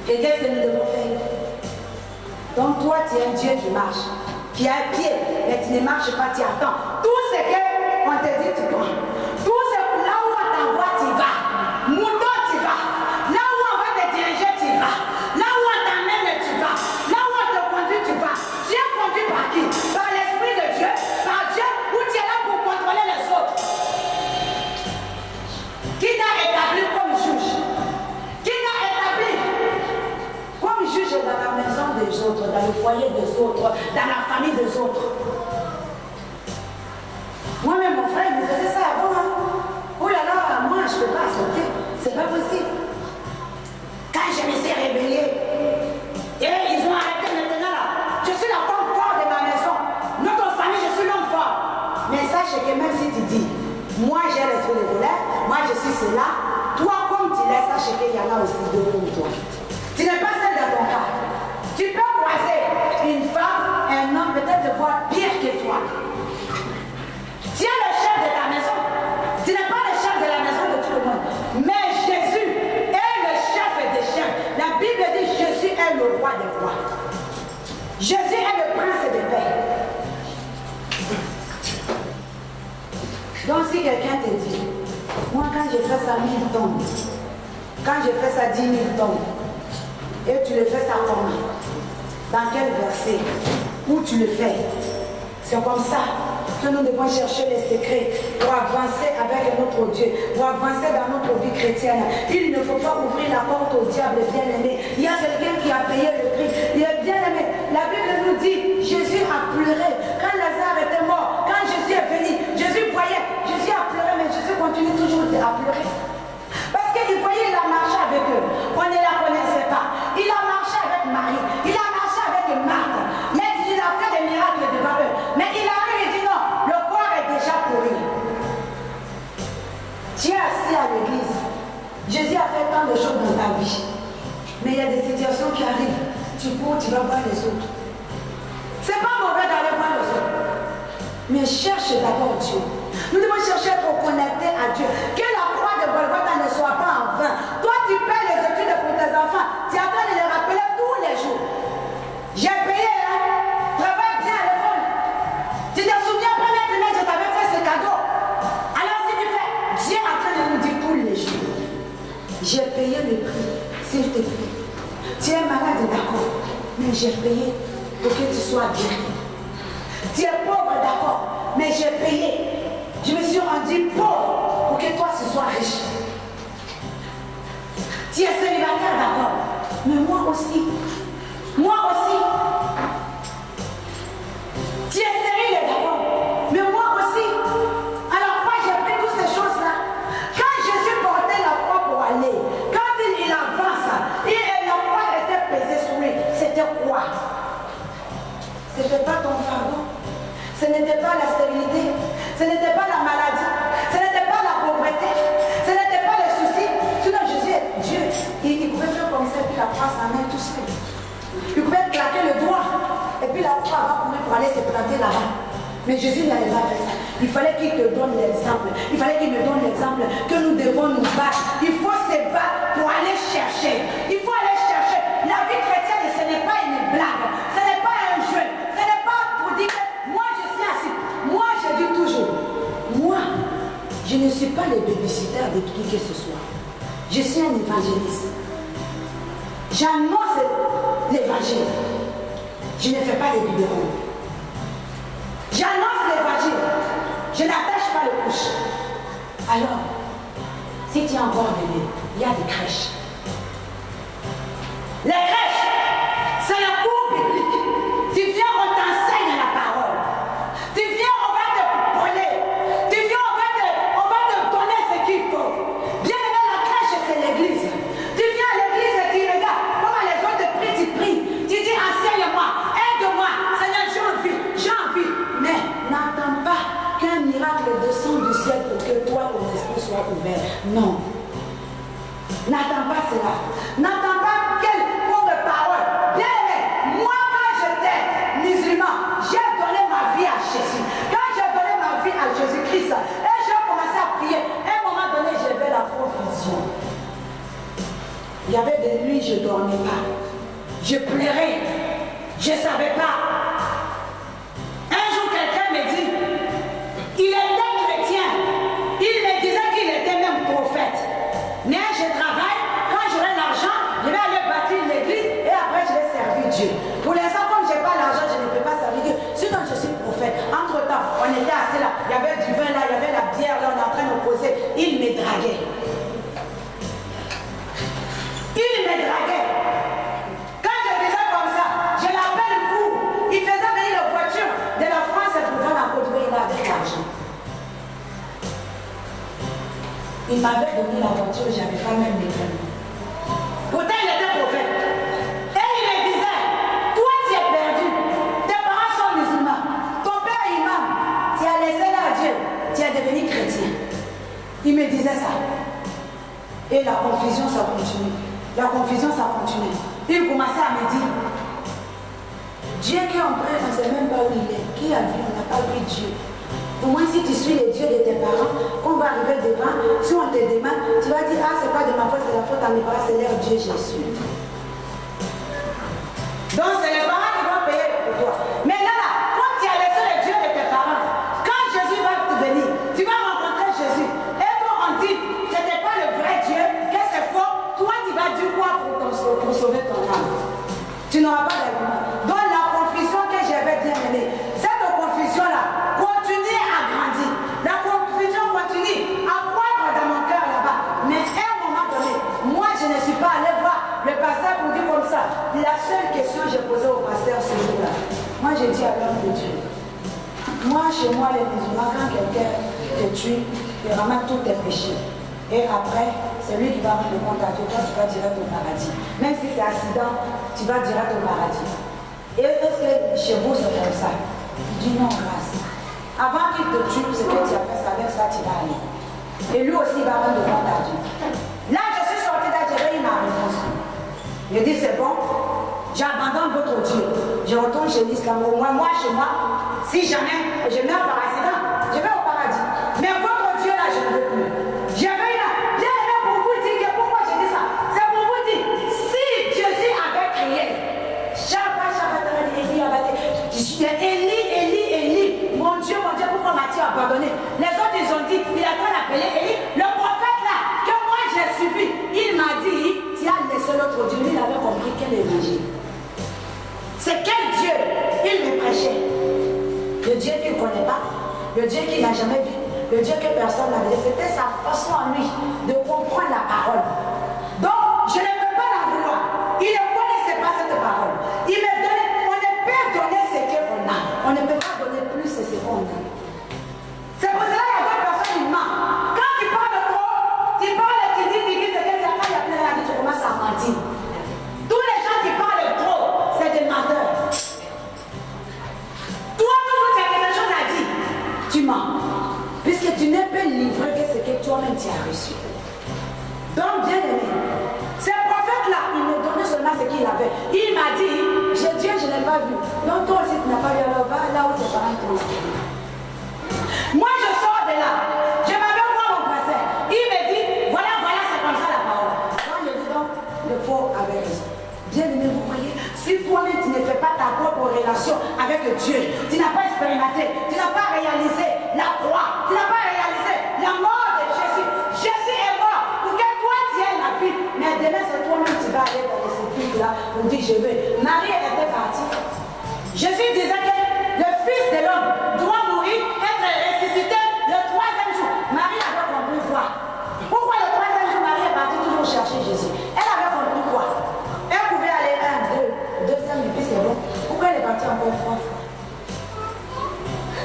Et qu'est-ce que nous devons faire? Donc toi, tu es un Dieu qui marche, qui a un pied, mais tu ne marches pas, tu attends. Tout ce qu'on te dit, tu prends. Tout ce là où on t'envoie, tu vas. Mouton, tu vas. Là où on va te diriger, tu vas. Là où on t'emmène, tu vas. Là où on te conduit, tu vas. Tu es conduit par qui? Par l'Esprit de Dieu, par Dieu, où tu es là pour contrôler les autres. Qui t'a établi comme juge? Qui t'a établi comme juge dans la maison des autres, dans le foyer des autres, dans la famille des autres? Moi-même, mon frère, il me faisait ça avant. Hein? Oh là là, moi, je ne peux pas accepter. C'est pas possible. Quand je me suis réveillée, et ils ont arrêté maintenant là. Je suis la femme forte de ma maison. Notre famille, je suis l'homme fort. Mais sache que même si tu dis, moi j'ai l'esprit de voleur, moi je suis cela, toi comme tu l'es, sache qu'il y en a aussi deux comme toi. Tu n'es pas seul dans ton cas. Tu peux croiser une femme, un homme peut-être de voir pire que toi. Tu es le chef de ta maison. Tu n'es pas le chef de la maison de tout le monde. Mais Jésus est le chef des chefs. La Bible dit Jésus est le roi des rois. Jésus est le prince des paix. Donc si quelqu'un te dit, moi quand je fais ça 1000 tonnes, quand je fais ça 10 000 tonnes, et tu le fais ça comment? Dans quel verset? Où tu le fais? C'est comme ça que nous devons chercher les secrets pour avancer avec notre Dieu, pour avancer dans notre vie chrétienne. Il ne faut pas ouvrir la porte au diable, bien-aimé. Il y a quelqu'un qui a payé le prix. Il est bien-aimé. La Bible nous dit, Jésus a pleuré. Quand Lazare était mort, quand Jésus est venu, Jésus voyait, Jésus a pleuré, mais Jésus continue toujours à pleurer. Parce qu'il voyait, il a marché avec eux. On ne la connaissait pas. Il a marché avec Marie. Il a marché avec Marthe. Mais il a fait des miracles devant eux. Mais il arrive et dit non, le corps est déjà pourri. Tu es assis à l'église. Jésus a fait tant de choses dans ta vie. Mais il y a des situations qui arrivent. Tu cours, tu vas voir les autres. C'est pas mauvais d'aller voir les autres. Mais cherche d'abord Dieu. Nous devons chercher à être connectés à Dieu. Que la croix de Golgotha ne soit pas en vain. Toi, tu payes les études pour tes enfants. Tu es en train de les rappeler tous les jours. J'ai payé, hein? Travaille bien à l'école. Tu te souviens, première trimestre, je t'avais fait ce cadeau. Alors, si tu fais, Dieu est en train de nous dire tous les jours. J'ai payé le prix, s'il te plaît. Tu es malade, d'accord. Mais j'ai payé pour que tu sois guéri. Tu es pauvre, d'accord. Mais j'ai payé. Je me suis rendu pauvre pour que toi, tu sois riche. Tu es célibataire, d'accord. Mais moi aussi. Moi aussi. Tu es stérile, d'accord. Mais moi aussi. Alors moi, j'ai pris toutes ces choses-là. Quand Jésus portait la croix pour aller, quand il avance, et la croix était pesée sur lui, c'était quoi? Ce n'était pas ton fardeau. Ce n'était pas la stérilité. Ce n'était pas la maladie. Ce n'était pas la pauvreté. Ce n'était pas les soucis. Sinon Jésus est Dieu. Il pouvait faire comme ça, puis la croix s'en met tout seul. Il pouvait claquer le doigt. Et puis la croix va courir pour aller se planter là-bas. Mais Jésus n'avait pas fait ça. Il fallait qu'il te donne l'exemple. Il fallait qu'il me donne l'exemple que nous devons nous battre. Il faut se battre pour aller chercher. Il faut aller chercher. La vie chrétienne, ce n'est pas une blague. Ce n'est pas un jeu. Ce n'est pas pour dire que moi je suis assis. Moi je dis toujours, moi je ne suis pas le babysitter de qui que ce soit. Je suis un évangéliste. J'annonce l'évangile. Je ne fais pas de biberon. J'annonce l'évangile. Je n'attache pas le couche. Alors, si tu es encore bébé, il y a des crèches. Il y avait des nuits, je ne dormais pas. Je pleurais. Je ne savais pas. Un jour, quelqu'un me dit, il était chrétien. Il me disait qu'il était même prophète. Mais je travaille, quand j'aurai l'argent, je vais aller bâtir l'église et après je vais servir Dieu. Pour l'instant, comme je n'ai pas l'argent, je ne peux pas servir Dieu. Sinon, je suis prophète. Entre-temps, on était assis là, il y avait du vin là, il y avait la bière là, on est en train de causer. Il me draguait. Il me draguait. Quand je disais comme ça, je l'appelle pour. Il faisait venir la voiture de la France pour vendre la Côte d'Ivoire avec l'argent. Il m'avait donné la voiture, je n'avais pas même les permis. Pourtant, il était prophète. Et il me disait, toi tu es perdu, tes parents sont musulmans, ton père est imam, tu as laissé là à Dieu, tu es devenu chrétien. Il me disait ça. Et la confusion, ça continue. La confusion, ça continue. Il commençait à me dire, Dieu qui est en train, on ne sait même pas où il est. Qui a vu, on n'a pas vu Dieu. Au moins, si tu suis les dieux de tes parents, quand on va arriver devant, si on te demande, tu vas dire, ah, c'est pas de ma faute, c'est la faute à mes parents, c'est leur Dieu Jésus. Donc, c'est les parents qui vont payer pour toi. Mais là, quand tu as laissé les dieux de tes parents, quand Jésus va te venir, tu vas rencontrer Jésus. Et quand on dit, ce n'était pas le vrai Dieu, que c'est faux, toi, tu vas dire quoi pour sauver ton âme? Tu n'auras pas d'argument. Donc, la confusion que j'avais bien aimée, cette confusion-là, continue à grandir. La confusion continue à croître dans mon cœur là-bas. Mais à un moment donné, moi je ne suis pas allé voir le pasteur pour dire comme ça. La seule question que j'ai posée au pasteur ce jour-là, moi j'ai dit à l'homme de Dieu, moi chez moi les musulmans, quand quelqu'un te tue, il ramène tous tes péchés. Et après, c'est lui qui va rendre compte à Dieu, toi tu vas direct au paradis. Même si c'est accident, tu vas direct au paradis. Et est-ce que chez vous c'est comme ça? Je dis non, grâce. Avant qu'il te tue, ce que tu as fait, avec ça, tu vas aller. Et lui aussi, il va rendre compte à Dieu. Là, je suis sortie là, j'ai eu ma réponse. Je dis, c'est bon, j'abandonne votre Dieu. Je retourne chez l'islam. Au moins, moi, chez moi, si jamais je meurs par accident, je vais au paradis. Mais votre Dieu, là, je ne veux plus. Je vais là, bien aimé pour vous dire que pourquoi je dis ça. C'est pour vous dire, si Jésus avait crié, Élie, mon Dieu, pourquoi m'as-tu abandonné? Les autres, ils ont dit, il a train d'appeler Élie. Le prophète là, que moi j'ai suivi, il m'a dit, tu as laissé l'autre Dieu. Il avait compris quel évangile. C'est quel Dieu? Il me prêchait. Le Dieu qu'il ne connaît pas, le Dieu qu'il n'a jamais vu, le Dieu que personne n'a vu. C'était sa façon à lui de comprendre la parole. Donc, je ne peux pas la vouloir. Il ne connaissait pas cette parole. Il me donnait, on ne peut donner ce qu'on a. On ne peut pas donner plus ce qu'on a. C'est pour cela qu'il y a d'autres personnes qui mentent. Quand tu parles trop, tu parles, tu dis, c'est que quand il y a plein d'années, tu commences à mentir. Tous les gens qui parlent trop, c'est des menteurs. Toi, toujours, tu as quelque chose à dire. Tu mens. Puisque tu ne peux livrer que ce que toi-même tu as reçu. Donc, bien aimé, ce prophète-là, il me donnait seulement ce qu'il avait. Il m'a dit, Dieu, je ne l'ai pas vu. Donc, toi aussi, tu n'as pas vu. Alors, va là où tes parents t'ont inscrit. Moi, je sors de là. Je m'avais voir mon pasteur. Il me dit, voilà, c'est comme ça la parole. Quand je dis donc, le faux avait raison. Bien aimé, vous voyez, si toi-même tu ne fais pas ta propre relation avec Dieu, tu n'as pas expérimenté, tu n'as pas réalisé la croix, tu n'as pas réalisé la mort de Jésus. Jésus est mort pour que toi tu aies la vie. Mais demain, c'est toi-même qui vas aller dans les sépulcres là pour dire je veux. Marie était partie. Jésus disait que le Fils de l'homme doit mourir, être ressuscité le 3e jour. Marie avait compris quoi? Pourquoi le 3e jour Marie est partie toujours chercher Jésus? Elle avait compris quoi? Elle pouvait aller 1, 2, deuxième, et puis c'est bon. Pourquoi elle est partie encore 3 fois?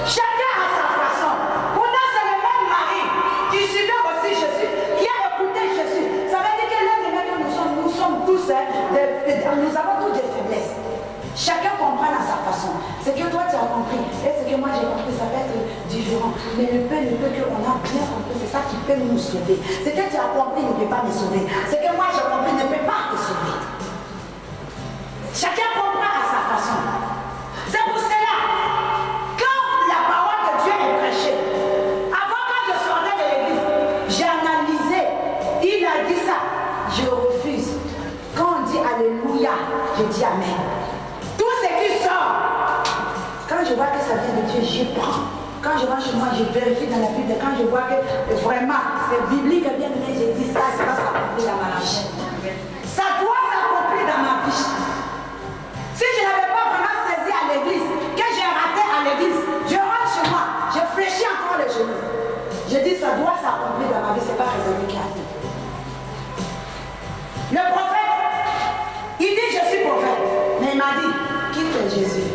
Chacun a sa façon. Pourtant, c'est le même Marie qui suivait aussi Jésus, qui a écouté Jésus. Ça veut dire que l'un des mecs que nous sommes tous, nous avons tous des faiblesses. Chacun comprend à sa façon. Ce que toi tu as compris et ce que moi j'ai compris, ça peut être différent. Mais le peu qu'on a bien compris, c'est ça qui peut nous sauver. Ce que tu as compris ne peut pas me sauver. Ce que moi j'ai compris ne peut pas te sauver. Chacun comprend à sa façon. C'est pour cela, quand la parole de Dieu est prêchée, avant quand je sortais de l'église, j'ai analysé, il a dit ça, je refuse. Alléluia. Je dis Amen. Tout ce qui sort, quand je vois que ça vient de Dieu, je prends. Quand je rentre chez moi, je vérifie dans la Bible. Quand je vois que vraiment c'est biblique, bien aimé, je dis ça, ça va s'accomplir dans ma vie. Ça doit s'accomplir dans ma vie. Si je n'avais pas vraiment saisi à l'église, que j'ai raté à l'église, je rentre chez moi, je fléchis encore les genoux. Je dis ça doit s'accomplir dans ma vie, c'est pas réservé qui a dit. Le prophète, il dit je suis prophète, mais il m'a dit quitte Jésus,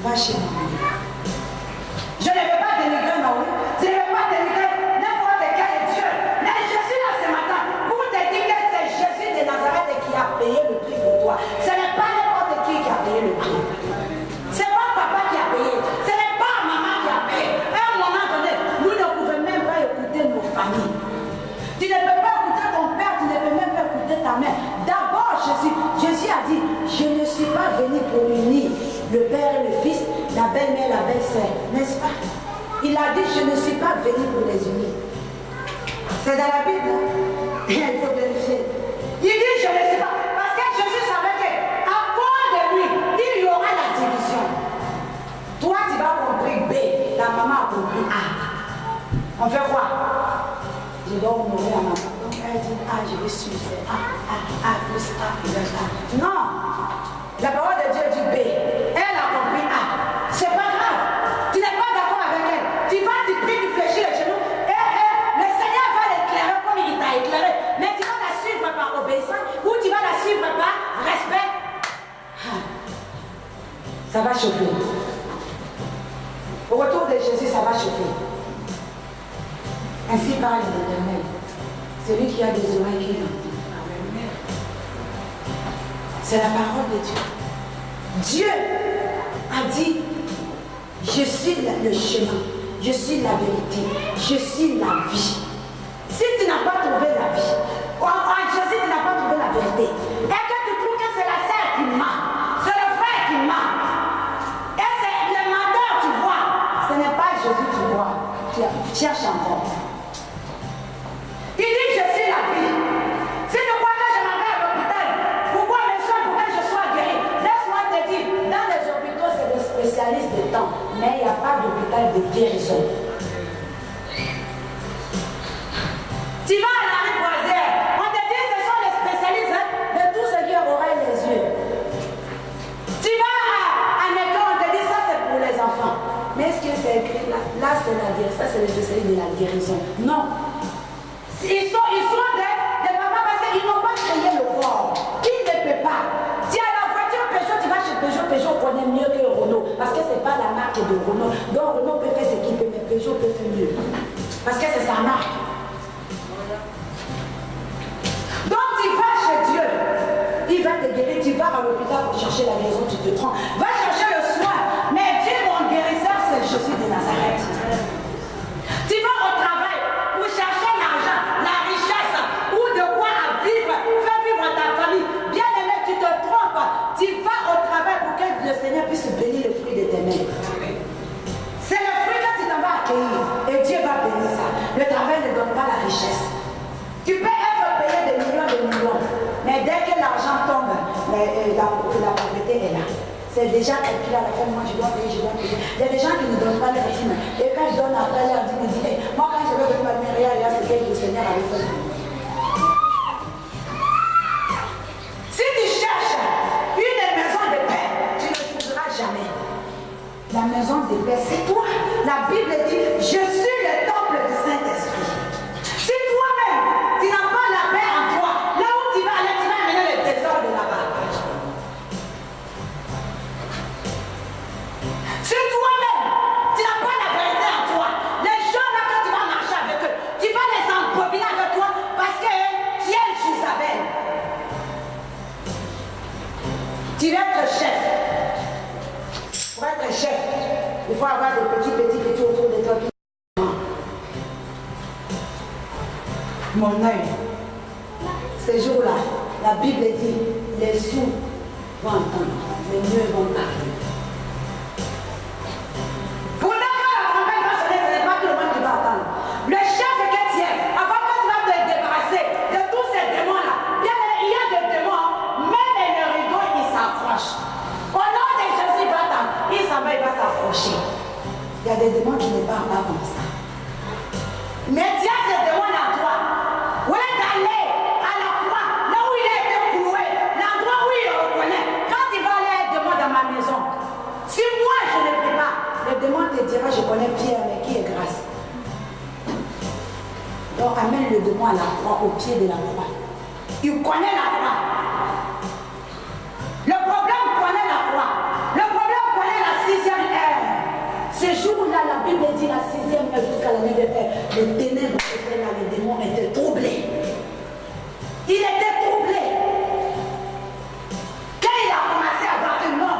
va chez moi. Je ne vais pas dénigrer Noé, je ne vais pas dénigrer n'importe quel Dieu. Mais je suis là ce matin pour te dire que c'est Jésus de Nazareth qui a payé le prix pour toi. Ce n'est pas n'importe qui a payé le prix. Ce n'est pas papa qui a payé, ce n'est pas maman qui a payé. À un moment donné, nous ne pouvons même pas écouter nos familles. Tu ne peux pas écouter ton père, tu ne peux même pas écouter ta mère. D'abord, Jésus a dit, je ne suis pas venu pour unir le père et le fils, la belle-mère, la belle-sœur, n'est-ce pas? Il a dit, je ne suis pas venu pour les unir. C'est dans la Bible, il faut vérifier. Il dit, je ne sais pas, parce que Jésus savait qu'à cause de lui, il y aura la division. Toi, tu vas compris B, ta maman a compris A. On fait quoi? Je dois honorer à maman. Donc elle dit, ah, je vais suivre A plus A plus A. Non! La parole de Dieu dit B. Elle a compris A. C'est pas grave. Tu n'es pas d'accord avec elle. Tu vas, tu pries, tu fléchis les genoux. Le Seigneur va l'éclairer comme il t'a éclairé. Mais tu vas la suivre par obéissance ou tu vas la suivre par respect. Ça va chauffer. Au retour de Jésus, ça va chauffer. Ainsi parle l'Éternel. Celui qui a des oreilles qui l'entend. C'est la parole de Dieu. Dieu a dit, je suis le chemin, je suis la vérité, je suis la vie. Si tu n'as pas trouvé la vie, en Jésus tu n'as pas trouvé la vérité, et que tu trouves que c'est la sœur qui ment, c'est le frère qui ment, et c'est le menteur tu vois, ce n'est pas Jésus tu vois, tu cherches encore. Il dit je suis la vie. Si tu crois que je m'en vais à l'hôpital, pourquoi me soins pour que je sois guéri? Laisse-moi te dire, dans les hôpitaux c'est des spécialistes de temps, mais il n'y a pas d'hôpital de guérison. Tu vas à la rue Boisière, on te dit ce sont les spécialistes de tout ce qui aurait les yeux. Tu vas à l'école, on te dit ça c'est pour les enfants. Mais est-ce que c'est écrit là? Là c'est la guérison, ça c'est les spécialistes de la guérison. Non. Ils sont des papas parce qu'ils n'ont pas créé le corps. Ils ne peuvent pas. Si à la voiture Peugeot, tu vas chez Peugeot connaît mieux que Renault. Parce que ce n'est pas la marque de Renault. Donc Renault peut faire ce qu'il peut, mais Peugeot peut faire mieux. Parce que c'est sa marque. Donc tu vas chez Dieu. Il va te guérir. Tu vas à l'hôpital pour chercher la guérison, tu te trompes. Va chercher le soin. Mais Dieu, mon guérisseur, c'est Jésus de Nazareth. Tu vas au travail pour chercher l'argent, la richesse, ou de quoi à vivre, faire vivre ta famille. Bien aimé, tu te trompes. Tu vas au travail pour que le Seigneur puisse bénir le fruit de tes mains. C'est le fruit que tu t'en vas accueillir. Et Dieu va bénir ça. Le travail ne donne pas la richesse. Tu peux être payé des millions, mais dès que l'argent tombe, la pauvreté est là. C'est déjà calculé à la fin, moi je dois payer, je dois payer. Il y a des gens qui ne donnent pas leur dîme. Et quand je donne après leur dîme, ils disent, hey, moi quand je vais donner ma mère, il y a ce que le Seigneur avait fait. Si tu cherches une maison de paix, tu ne trouveras jamais. La maison de paix, c'est toi. La Bible dit, je suis le temple du Saint-Esprit. Si toi-même, tu n'as pas la paix en toi, là où tu vas aller, tu vas amener le trésor de là-bas. Si toi-même, tu n'as pas la vérité en toi, les gens là que tu vas marcher avec eux, tu vas les embobiner avec toi parce que tu es Jézabel. Tu vas être chef. Pour être chef, il faut avoir des petits autour de toi. Mon œil, ces jours-là, la Bible dit, les sourds vont entendre, les muets vont parler. Le chef que tu es, avant que tu vas te débarrasser de tous ces démons-là, bien il y a des démons, même les rideaux, le démon à la croix, au pied de la croix. Il connaît la croix. Le problème connaît la croix. Le problème connaît la 6e heure. Ce jour-là, la Bible dit la 6e heure jusqu'à la 9e heure. Les ténèbres étaient là, les démons étaient troublés. Il était troublé. Quand il a commencé à voir que non,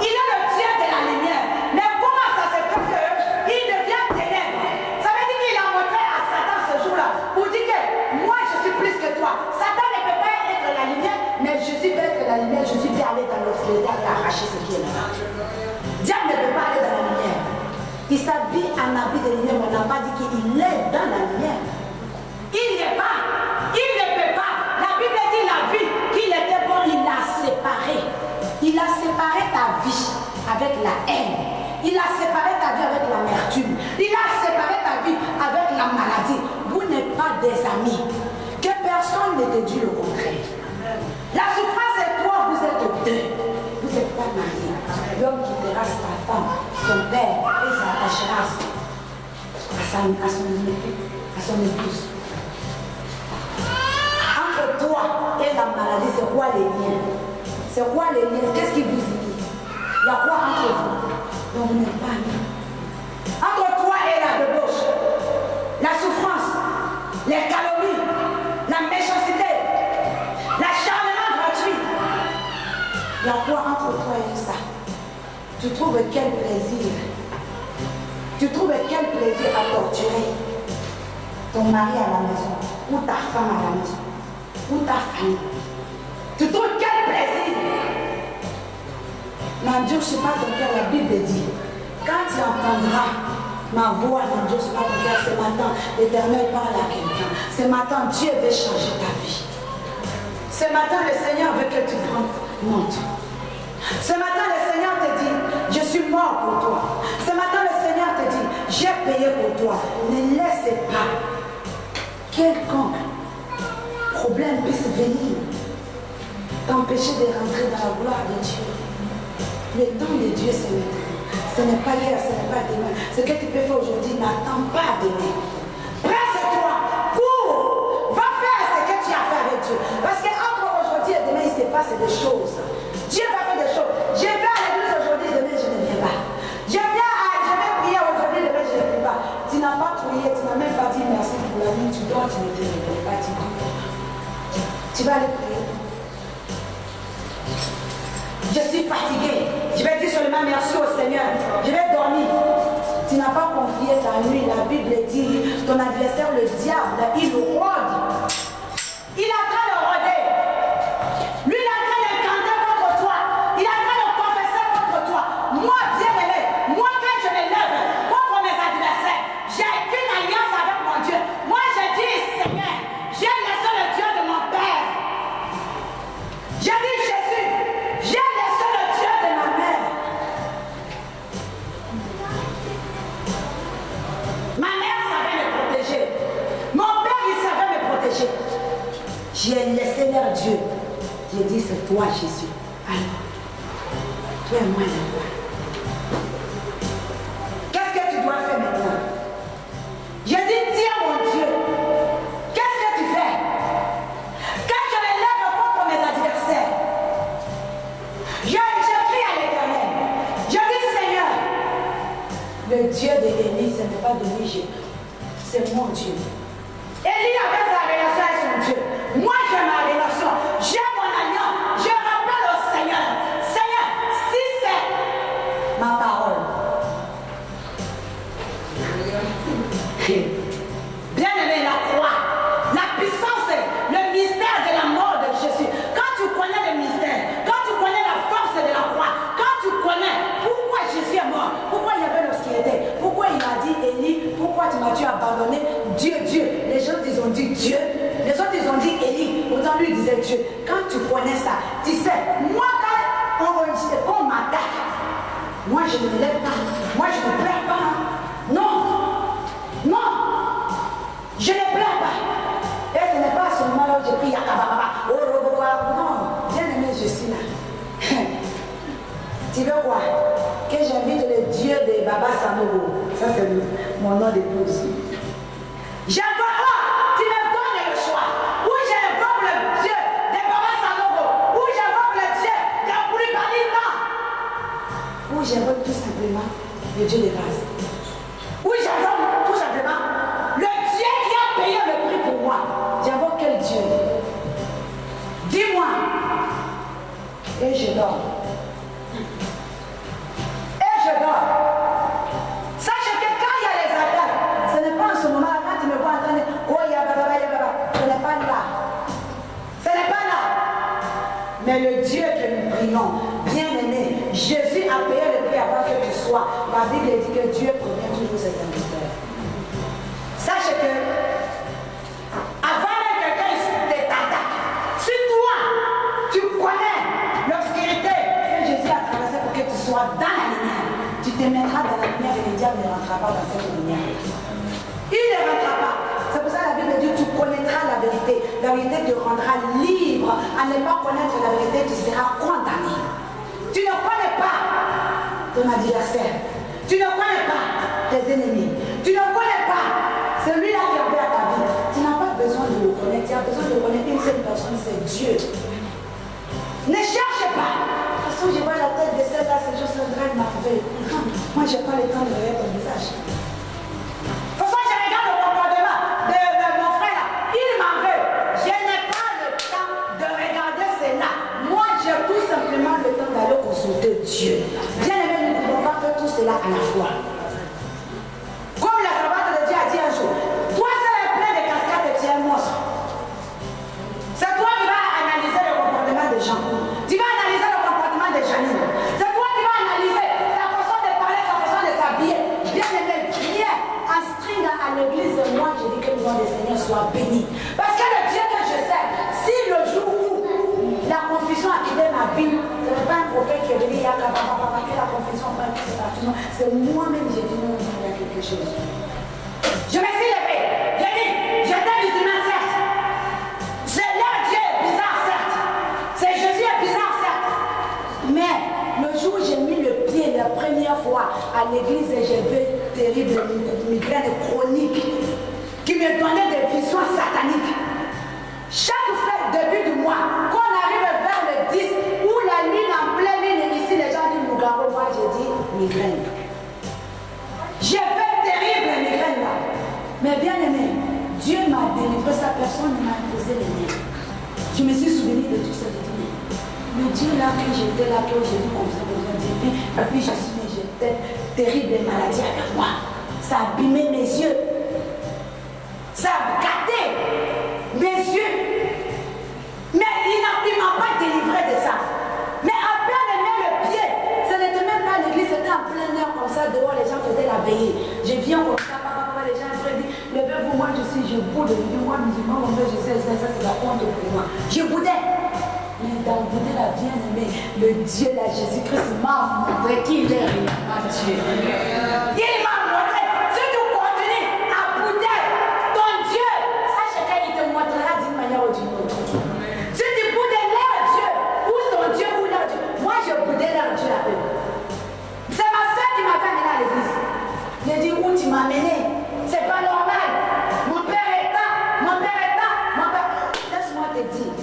il est le Dieu de la lumière. Mais comment ça se fait qu'il devient ténèbre? Ça veut dire qu'il a montré à Satan ce jour-là pour dire que moi je suis plus que toi. Satan ne peut pas être la lumière, mais Jésus peut être la lumière. Jésus peut aller dans l'obscurité et arracher ce qui est là. Diable ne peut pas aller dans la lumière. Il s'habille en habit de lumière, mais on n'a pas dit qu'il est dans la lumière. Il n'est pas. Il ne peut pas. La Bible dit la vie qu'il était bon, il a séparé. Il a séparé ta vie avec la haine. Il a séparé ta vie avec l'amertume. Il a séparé ta vie avec la maladie. Vous n'êtes pas des amis. Que personne ne te dise le contraire. La souffrance est toi, vous êtes deux. Vous n'êtes pas mariés. L'homme quittera sa femme, son père, et s'attachera à son épouse. Entre toi et la maladie, c'est quoi les liens? C'est quoi les liens? Qu'est-ce qui vous unit? Il y a quoi entre vous? Donc vous n'êtes pas amis. Entre toi et la débauche, la souffrance, les calomnies, la méchanceté, l'acharnement gratuit. Il y a quoi entre toi et ça? Tu trouves quel plaisir? Tu trouves quel plaisir à torturer ton mari à la maison, ou ta femme à la maison, ou ta famille? Tu trouves quel plaisir? N'endurcis pas ton cœur, la Bible dit. Quand tu entendras ma voix, n'endurcis pas ton cœur. Ce matin, l'Éternel parle à quelqu'un. Ce matin, Dieu veut changer ta vie. Ce matin, le Seigneur veut que tu montes. Ce matin, le Seigneur te dit, je suis mort pour toi. Ce matin, le Seigneur te dit, j'ai payé pour toi. Ne laisse pas quelconque problème puisse venir t'empêcher de rentrer dans la gloire de Dieu. Le temps de Dieu, c'est maintenant. Ce n'est pas hier, ce n'est pas demain. Ce que tu peux faire aujourd'hui, n'attends pas demain. Presse-toi, cours, va faire ce que tu as fait avec Dieu. Parce qu'entre aujourd'hui et demain, il se passe des choses. Dieu va faire des choses. Je vais à l'église aujourd'hui, demain, je ne viens pas. Je vais prier aujourd'hui, demain, je ne viens pas. Tu n'as pas prié, tu n'as même pas dit merci pour la nuit, tu dors, tu ne te réveilles pas, tu vas aller prier. Je suis fatigué. Je vais dire seulement merci au Seigneur. Je vais dormir. Tu n'as pas confié ta nuit. La Bible dit, ton adversaire, le diable, il rôde. Il est en train de rôder. Lui, il est en train de canter contre toi. Il est en train de confesser contre toi. Moi, bien-aimé, moi, quand je me lève contre mes adversaires, j'ai une alliance avec mon Dieu. Moi, je dis, Seigneur, j'ai laissé le Dieu de mon Père. J'ai dit, Jésus, j'ai laissé le Dieu de ma mère. Ma mère savait me protéger. Mon père, il savait me protéger. J'ai laissé leur Dieu. J'ai dit, c'est toi, Jésus. Alors, toi et moi, la gloire. Qu'est-ce que tu dois faire maintenant? J'ai dit, tiens mon Dieu, qu'est-ce que tu fais? Quand je me lève contre mes adversaires, je crie à l'Éternel. Je dis, Seigneur, le Dieu d'Élie, ce n'est pas de lui, j'ai pris. C'est mon Dieu. Élie avait sa relation avec son Dieu. Moi, j'ai ma relation. J'ai mon alliance. Je rappelle au Seigneur. Seigneur, si c'est ma parole. Bien aimé, la croix, la puissance, le mystère de la mort de Jésus. Quand tu connais le mystère, quand tu connais la force de la croix, quand tu connais pourquoi Jésus est mort, pourquoi il y avait l'obscurité, pourquoi il a dit Élie, pourquoi tu m'as-tu abandonné, Dieu, Dieu. Les gens ils ont dit Dieu, les autres ils ont dit Élie, autant lui disait Dieu. Quand tu connais ça, tu sais, moi quand on m'attaque, moi je ne me lève pas, moi je ne pleure pas. Non, non, je ne pleure pas. Et ce n'est pas à ce moment-là où je prie Yakababa, oh Roboba. Non, bien aimé, je suis là. Tu veux quoi? Que j'invite le Dieu de Baba Sanogo. Ça c'est mon nom d'épouse. J'adore, tu me donnes j'invoque tout simplement le Dieu de grâce. Oui, j'invoque tout simplement le Dieu qui a payé le prix pour moi. J'invoque quel Dieu? Dis-moi. Et je dors. Et je dors. Sache que quand il y a les attaques, ce n'est pas en ce moment, quand tu me vois en train de oh, ce n'est pas là. Ce n'est pas là. Mais le Dieu que nous prions, bien-aimé, Jésus a payé le prix avant que tu sois. La Bible dit que Dieu provient toujours ses serviteurs. Sache que avant même que quelqu'un t'attaque, si toi, tu connais l'obscurité que Jésus a traversée pour que tu sois dans la lumière, tu te mettras dans la lumière et le diable ne rentrera pas dans cette lumière. Il ne rentrera pas. C'est pour ça que la Bible dit tu connaîtras la vérité. La vérité te rendra libre. À ne pas connaître la vérité, tu seras condamné. Tu ne connais pas ton adversaire. Tu ne connais pas tes ennemis. Tu ne connais pas celui-là qui a fait à ta vie. Tu n'as pas besoin de le connaître. Tu as besoin de connaître une seule personne, c'est Dieu. Ne cherche pas. De toute façon, je vois la tête de celle-là, c'est juste un drame merveilleux. Moi, je n'ai pas le temps de regarder ton visage. De toute façon, je regarde le comportement de mon frère là. Il m'en veut. Je n'ai pas le temps de regarder cela. Moi, j'ai tout simplement le temps d'aller consulter Dieu. Bien aimé, nous ne pouvons pas faire tout cela à la fois. Comme la servante de Dieu a dit un jour, toi, c'est plein de cascades et tu es un monstre. C'est toi qui vas analyser le comportement des gens. Tu vas analyser le comportement des Janine. C'est toi qui vas analyser sa façon de parler, sa façon de s'habiller. Bien aimé, viens instruire à l'église. Moi, je dis que le nom du Seigneur soit béni. Parce que le Dieu que je sais, si le jour où la confusion a quitté ma vie, ce n'est pas un prophète qui est venu, il y a la confusion, c'est moi-même qui ai dit non, il y a quelque chose. Je me suis levé, j'ai dit, j'étais musulman, certes. C'est leur Dieu bizarre, certes. C'est Jésus est bizarre, certes. Mais le jour où j'ai mis le pied la première fois à l'église et j'ai vu terrible migraine chronique qui me donnait des visions sataniques. Chaque fête début du mois, quand on arrive vers le 10, où la lune en pleine lune, ici les gens disent Nougaro, moi j'ai dit migraine. J'ai fait terrible migraine là. Mais bien aimé, Dieu m'a délivré, sa personne m'a imposé les miens. Je me suis souvenu de tout ça. Le Dieu là que j'étais là, que j'ai vu comme ça, et puis je suis née, j'étais terrible maladie avec moi. Ça a abîmé mes yeux. Ça a gâté mes yeux. Mais il ne m'a pas délivré de ça. Mais à peine aimer le pied, ce n'était même pas l'église, c'était en plein air comme ça, dehors, les gens faisaient la veillée. Je viens comme ça, papa, les gens après disent, levez-vous, moi je boude, je dis, moi musulman, mon père, je sais, ça c'est la honte pour moi. Je boudais. Mais dans le boudet, la bien-aimée, le Dieu, là, Jésus-Christ m'a montré qu'il est réellement Dieu. Il m'a montré, si tu continues à bouder ton Dieu, sache qu'il te montrera d'une manière ou d'une autre. Si tu boudes leur Dieu, ou ton Dieu ou leur Dieu, moi je boudais leur Dieu à eux. C'est ma soeur qui m'a fait amener à l'église. J'ai dit, où tu m'as amené? C'est pas normal. Mon père est là, mon père est là, mon père. Laisse-moi te dire.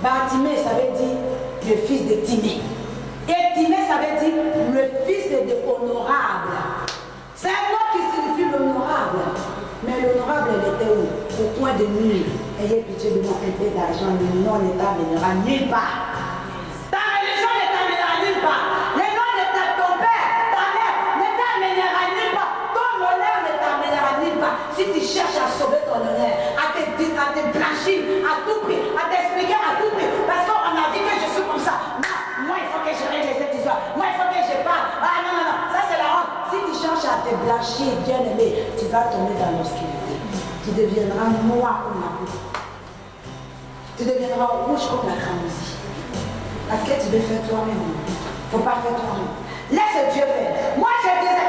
Bartimée, ça veut dire le fils de Timée. Et Timée, ça veut dire le fils de honorable. C'est un nom qui signifie l'honorable. Mais l'honorable, elle était où? Au point de nul. Ayez pitié de moi, un peu d'argent, le nom ne t'amènera nulle part. Ta religion ne t'amènera nulle part. Le nom de ton père, ta mère ne t'amènera nulle part. Ton honneur ne t'amènera nulle part. Si tu cherches à sauver ton honneur, à te blanchir à tout prix, à t'expliquer à tout prix, parce qu'on a dit que je suis comme ça. Non, moi il faut que je règle cette histoire. Moi il faut que je parle. Ah non, ça c'est la honte. Si tu cherches à te blanchir, bien aimé, tu vas tomber dans l'obscurité. Tu deviendras noir comme la boue. Tu deviendras rouge comme la cramoisie. Parce que tu veux faire toi-même. Il ne faut pas faire toi-même. Laisse Dieu faire. Moi je disais,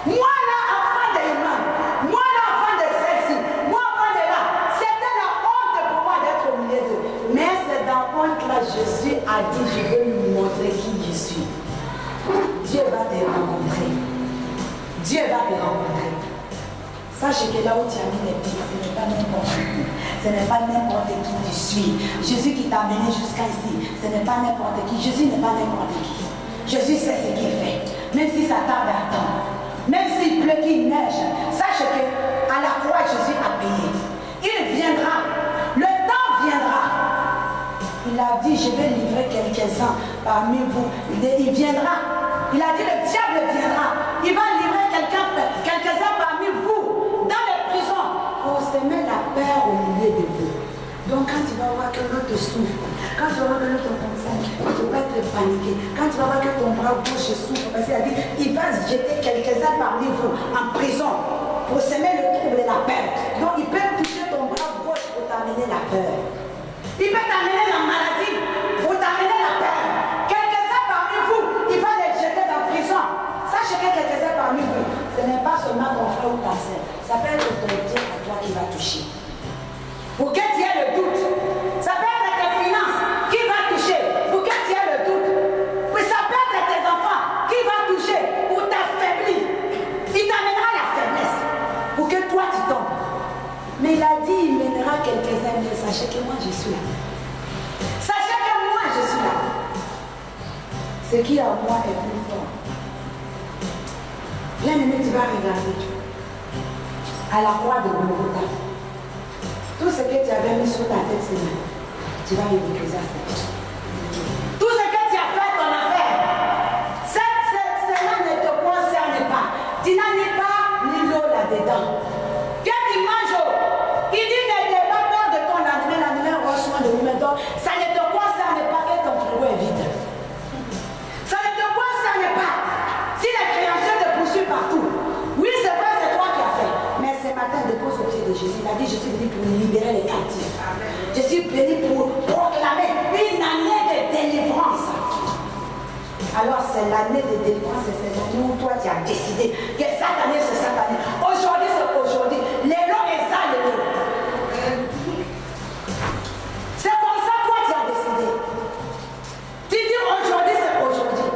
moi là, enfant de l'humain, moi là, enfant de celle-ci, moi enfant de là, c'était la honte pour moi d'être au milieu d'eux. Mais c'est dans honte là, Jésus a dit, je veux lui montrer qui je suis. Dieu va te rencontrer. Dieu va te rencontrer. Sache que là où tu as mis les pieds, ce n'est pas n'importe où. Ce n'est pas n'importe qui tu suis. Jésus qui t'a amené jusqu'à ici, ce n'est pas n'importe qui. Jésus n'est pas n'importe qui. Jésus sait ce qu'il fait. Même si ça tarde à attendre, même s'il pleut, qu'il neige, sache que à la croix, Jésus a payé. Il viendra. Le temps viendra. Il a dit, je vais livrer quelques-uns parmi vous. Il viendra. Il a dit, le diable viendra. Il va livrer quelques-uns parmi vous dans les prisons pour semer la peur au milieu de vous. Donc quand tu vas voir que l'autre souffre, quand tu vas voir que l'autre confond, tu ne peux pas être paniqué. Quand tu vas voir que ton bras gauche souffre, parce qu'il a dit, il va jeter quelques-uns parmi vous en prison pour semer le trouble et la peur. Donc il peut toucher ton bras gauche pour t'amener la peur. Il peut t'amener la maladie pour t'amener la peur. Quelques-uns parmi vous, il va les jeter dans la prison. Sache que quelques-uns parmi vous, ce n'est pas seulement ton frère ou ta soeur. Ça peut être ton Dieu à toi qui va toucher. Pour que tu aies le doute. Ça peut être tes finances qui va toucher. Pour que tu aies le doute. Puis ça peut être tes enfants qui va toucher pour t'affaiblir. Il t'amènera la faiblesse. Pour que toi tu tombes. Mais il a dit, il mènera quelques-uns, mais sachez que moi je suis là. Sachez que moi je suis là. Ce qui est en moi est plus fort. Bien-aimé, tu vas regarder à la croix de Golgotha. Tout ce que tu avais mis sur ta tête, c'est là. Tu vas y récuser à ça. Tout ce que tu as fait ton affaire, cela ne te concerne pas. Tu n'en es pas ni l'eau là-dedans. Que tu manges, il dit n'ayez pas peur de ton lendemain aura soin de lui. Donc, ça ne te concerne pas que ton frigo est vide. Ça ne te concerne pas. Si les créations te poursuivent partout, oui, c'est vrai, c'est toi qui as fait. Mais ce matin, dépose au pied de Jésus. Il a dit, je suis venu pour libérer les captifs. Je suis venu pour proclamer une année de délivrance. Alors, c'est l'année de délivrance, c'est l'année où toi, tu as décidé que cette année, c'est cette année. Aujourd'hui, c'est aujourd'hui. Les lots et ça, les lots. C'est comme ça, toi, tu as décidé. Tu dis, aujourd'hui, c'est aujourd'hui.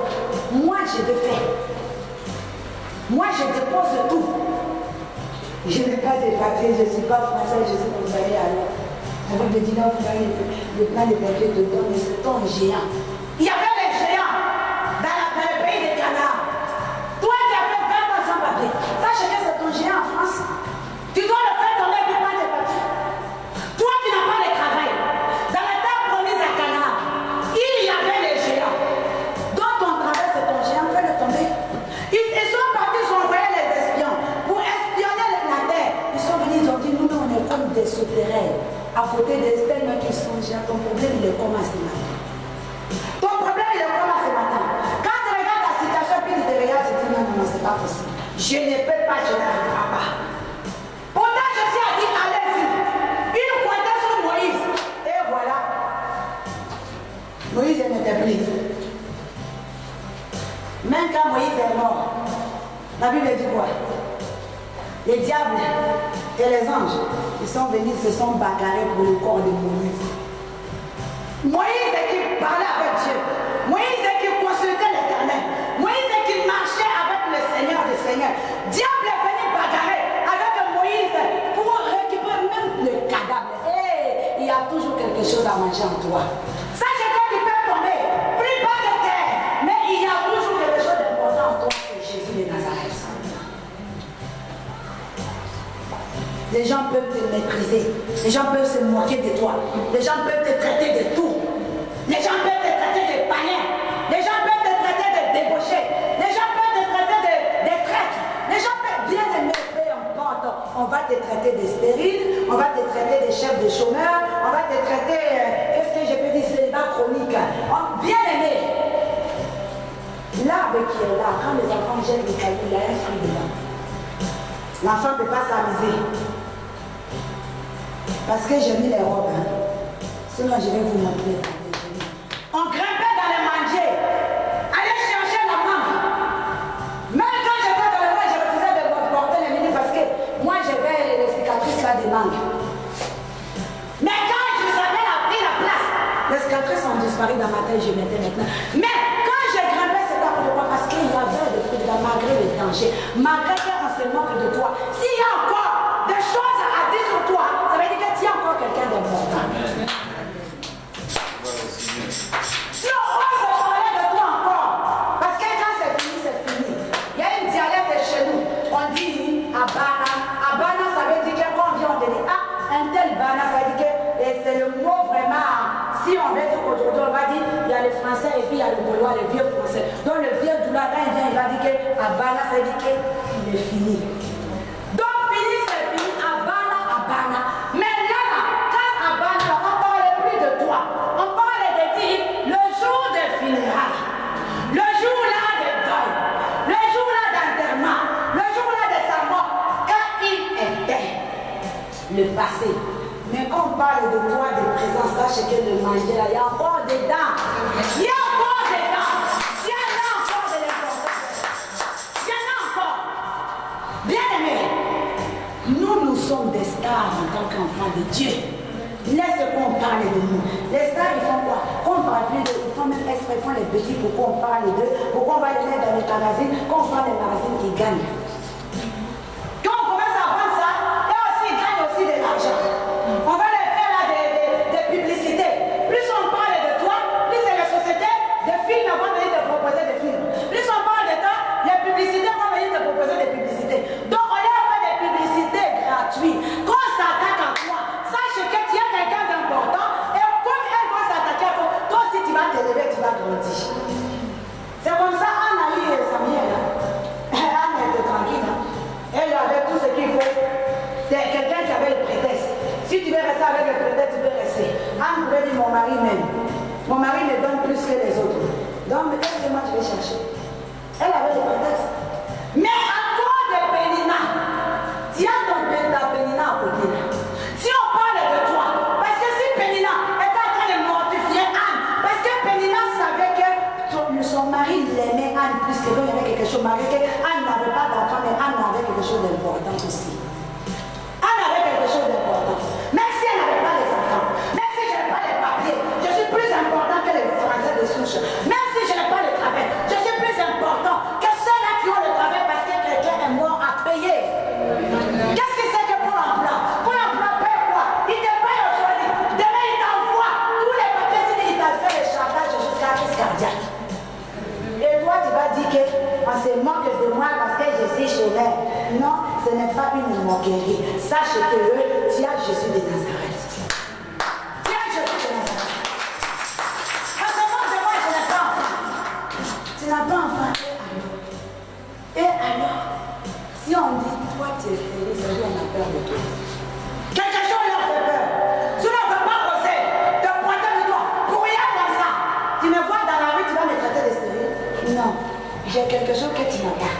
Moi, je vais faire. Moi, je dépose tout. Je n'ai pas de papier, je ne suis pas français, je suis congolais alors. Avec le dinar, le plan de papier te donne, mais c'est ton géant. Il y avait les géants dans le pays de Canaan. Toi qui as fait 20 ans sans papier, sache que c'est ton géant en France. Tu dois le faire tomber avec le plan de papier. Toi qui n'as pas de travail, dans la terre promise à Canaan, il y avait les géants. Donc ton travail, c'est ton géant, fais-le tomber. Ils sont partis, ils ont envoyé les espions pour espionner la terre. Ils sont venus, ils ont dit, nous, on est comme des souterrains. À côté des tellement qui sont géants, ton problème, il est comme ce matin. Ton problème, il est comme ce matin. Quand tu regardes la situation, puis tu te regardes, tu te dis, non, non, c'est pas possible. Je ne peux pas, je n'arriverai pas. Pourtant, Jésus a dit, allez-y. Il pointait sur Moïse. Et voilà. Moïse n'était plus. Même quand Moïse est mort, la Bible dit quoi? Les diables et les anges, ils sont venus, se sont bagarrés pour le corps de Moïse. Moïse est qui parlait avec Dieu. Moïse est qui consultait l'Éternel. Moïse est qui marchait avec le Seigneur des Seigneurs. Diable est venu bagarrer avec Moïse pour récupérer même le cadavre. Et il y a toujours quelque chose à manger en toi. Sache que tu peux tomber plus bas que terre, mais il y a toujours quelque chose d'important en toi, c'est Jésus de Nazareth. Les gens peuvent te mépriser. Les gens peuvent se moquer de toi. Les gens peuvent te traiter de tout. Les gens peuvent te traiter de païen. Les gens peuvent te traiter de débauché. Les gens peuvent te traiter de traître. Les gens peuvent bien aimer, peu importe. On va te traiter de stérile. On va te traiter de chef de chômeur. On va te traiter, qu'est-ce que je peux dire, célibat chronique. Bien aimé. L'arbre qui est là, quand les enfants jettent les cailloux, il y a un fruit dedans. L'enfant ne peut pas s'amuser. Parce que j'ai mis les robes. Hein. Sinon, je vais vous montrer. On grimpait dans les manguiers. Allez chercher la mangue. Même quand j'étais dans le mangue, je refusais de porter les mini parce que moi, j'avais les cicatrices là des mangues. Mais quand je savais pris la place, les cicatrices ont disparu dans ma tête, je mettais maintenant. Mais quand je grimpais, c'était pourquoi? Parce qu'il y avait des fruits dedans, malgré les dangers, malgré qu'on se moque de toi. S'il y a encore des choses à dire sur toi, ça veut dire que tu as encore quelqu'un Si on veut dire aujourd'hui, on va dire il y a les Français et puis il y a les Gaulois, les vieux Français. Donc le vieux Doula, quand il vient, il va dire qu'Abana, ça dit qu'il est fini. Donc fini, c'est fini. Abana. Mais là, quand Abana, on ne parlait plus de toi. On parlait de dire le jour des funérailles, le jour là de deuil, le jour là d'enterrement, le jour là de sa mort, quand il était le passé. Mais quand on parle de toi, de présence, sache que le manger là, il y a encore des dents. Il y a encore des dents. Il y en a encore de l'importance. Il y en a encore. Bien aimé, nous sommes des stars en tant qu'enfants de Dieu. Laisse qu'on parle de nous. Les stars, ils font quoi? Quand on parle plus d'eux, ils font même exprès, ils font les petits pour qu'on parle d'eux, pour qu'on va les mettre dans les magazines, quand on parle des magazines qui gagnent. Quand on commence à vendre ça, ils gagnent aussi de l'argent. On va les faire là des publicités. Plus on parle de toi, plus c'est les sociétés de films vont venir te proposer des films. Plus on parle de toi, les publicités vont venir te proposer des publicités. Donc on leur fait des publicités gratuites. Quand on s'attaque à toi, sache que tu es quelqu'un d'important et comme elles vont s'attaquer à toi, toi aussi tu vas t'élever, tu vas grandir. C'est comme ça, Anna et Samuel. Anna était tranquille. Elle avait tout ce qu'il faut. C'est quelqu'un qui avait le prétexte. Si tu veux rester avec le prétexte, tu peux rester. Anne pouvait dire mon mari même. Mon mari me donne plus que les autres. Donc, qu'est-ce que moi je vais chercher? Elle avait le prétexte. Mais à toi de Pénina, tu as ton Pénina à côté là. Si on parle de toi, parce que si Pénina était en train de mortifier Anne, parce que Pénina savait que son mari l'aimait Anne plus que lui, il y avait quelque chose. Malgré que Anne n'avait pas d'enfant, mais Anne avait quelque chose d'important aussi. Anne avait quelque chose d'important. Même si elle n'avait pas les enfants, même si je n'ai pas les papiers, je suis plus important que les Français de souche. Même si je n'ai pas le travail, je suis plus important que ceux-là qui ont le travail parce que quelqu'un est mort à payer. Qu'est-ce que c'est que Pôle emploi? Pôle emploi paye quoi? Il te paye aujourd'hui. Demain, il t'envoie tous les papiers, il t'a fait le chantage jusqu'à la crise cardiaque. Et toi, tu vas dire qu'on se moque de moi parce que je suis chômeur. Non, ce n'est pas une moquerie. Sache que tu as Jésus de Nazareth. Tu as Jésus de Nazareth. Quand on demande de moi, je n'ai pas enfant. Tu n'as pas enfant. Et alors, si on dit, toi tu es stérile, ça veut dire on a peur de toi. Quelque chose leur fait peur. Si on ne veut pas causer, te pointer du doigt, pour rien comme ça. Tu me vois dans la rue, tu vas me traiter de stérile. Non, j'ai quelque chose que tu n'as pas.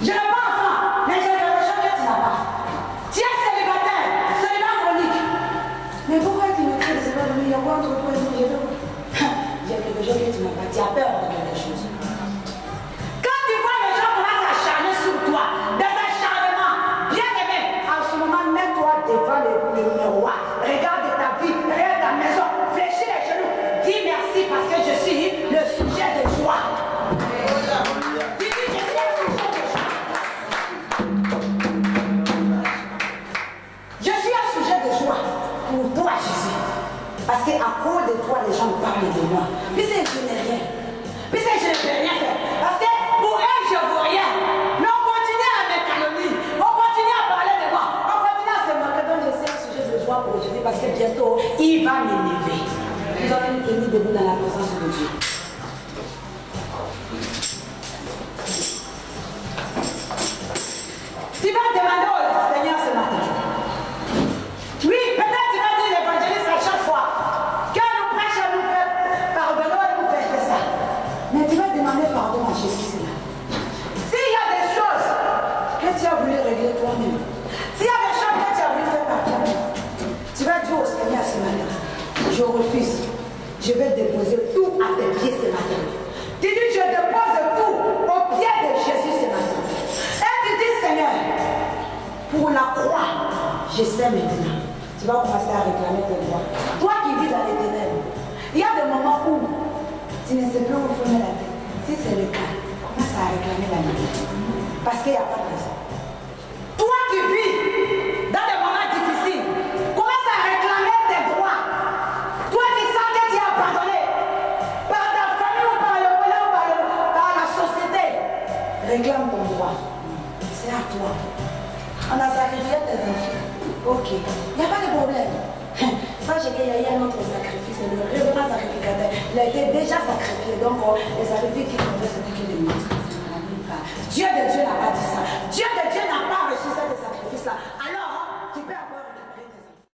Je n'ai pas enfant, mais j'ai quelque chose que tu n'as pas. Tu es célibataire, célibat chronique. Mais pourquoi tu me crées des célibats chroniques? Il y a quoi entre toi et moi? J'ai quelque chose que tu n'as pas. Tu as peur de quelque chose. Quand tu vois les gens commencent à charger sur toi, des acharnements, bien aimé, en ce moment, mets-toi devant le miroir. Regarde ta vie, regarde ta maison, fléchis les genoux. Dis merci parce que je suis le sujet de joie. Dis, je suis le sujet de joie. Je suis un sujet de joie pour toi, Jésus. Parce qu'à cause de toi, les gens parlent de moi. Puis c'est je n'ai rien. Puis c'est je ne peux rien faire. Parce que pour elle, je ne vaux rien. Mais on continue à me calomnier. On continue à parler de moi. On continue à se moquer. Donc je suis un sujet de joie pour Jésus. Parce que bientôt, il va m'élever. Nous allons nous tenir debout dans la présence de Dieu. Tu vas demander au Seigneur ce matin. Oui, peut-être tu vas dire l'évangéliste à chaque fois. Quand nous prêchons, nous fait pardonner et nous fait ça. Mais tu vas demander pardon à Jésus. S'il y a des choses que tu as voulu régler toi-même, s'il y a des choses que tu as voulu faire par toi-même, tu vas dire au Seigneur ce matin, je refuse. Je vais déposer tout à tes pieds ce matin. Tu dis, je dépose tout au pied de Jésus ce matin. Et tu dis, Seigneur, pour la croix, je sais maintenant. Tu vas commencer à réclamer tes droits. Toi qui vis dans les ténèbres, il y a des moments où tu ne sais plus où fermer la tête. Si c'est le cas, commence à réclamer la liberté. Parce qu'il n'y a pas de raison. Toi qui vis dans des moments difficiles, commence à réclamer tes droits. Toi qui sens que tu es abandonné par ta famille ou par le volet ou par la société, réclame ton droit. C'est à toi. On a sacrifié tes enfants. Ok. Il n'y a pas de problème. Sachez qu'il y a eu un autre sacrifice, le revenant sacrificateur. Il a été déjà sacrifié, donc les sacrifices qui font ce qu'il demande.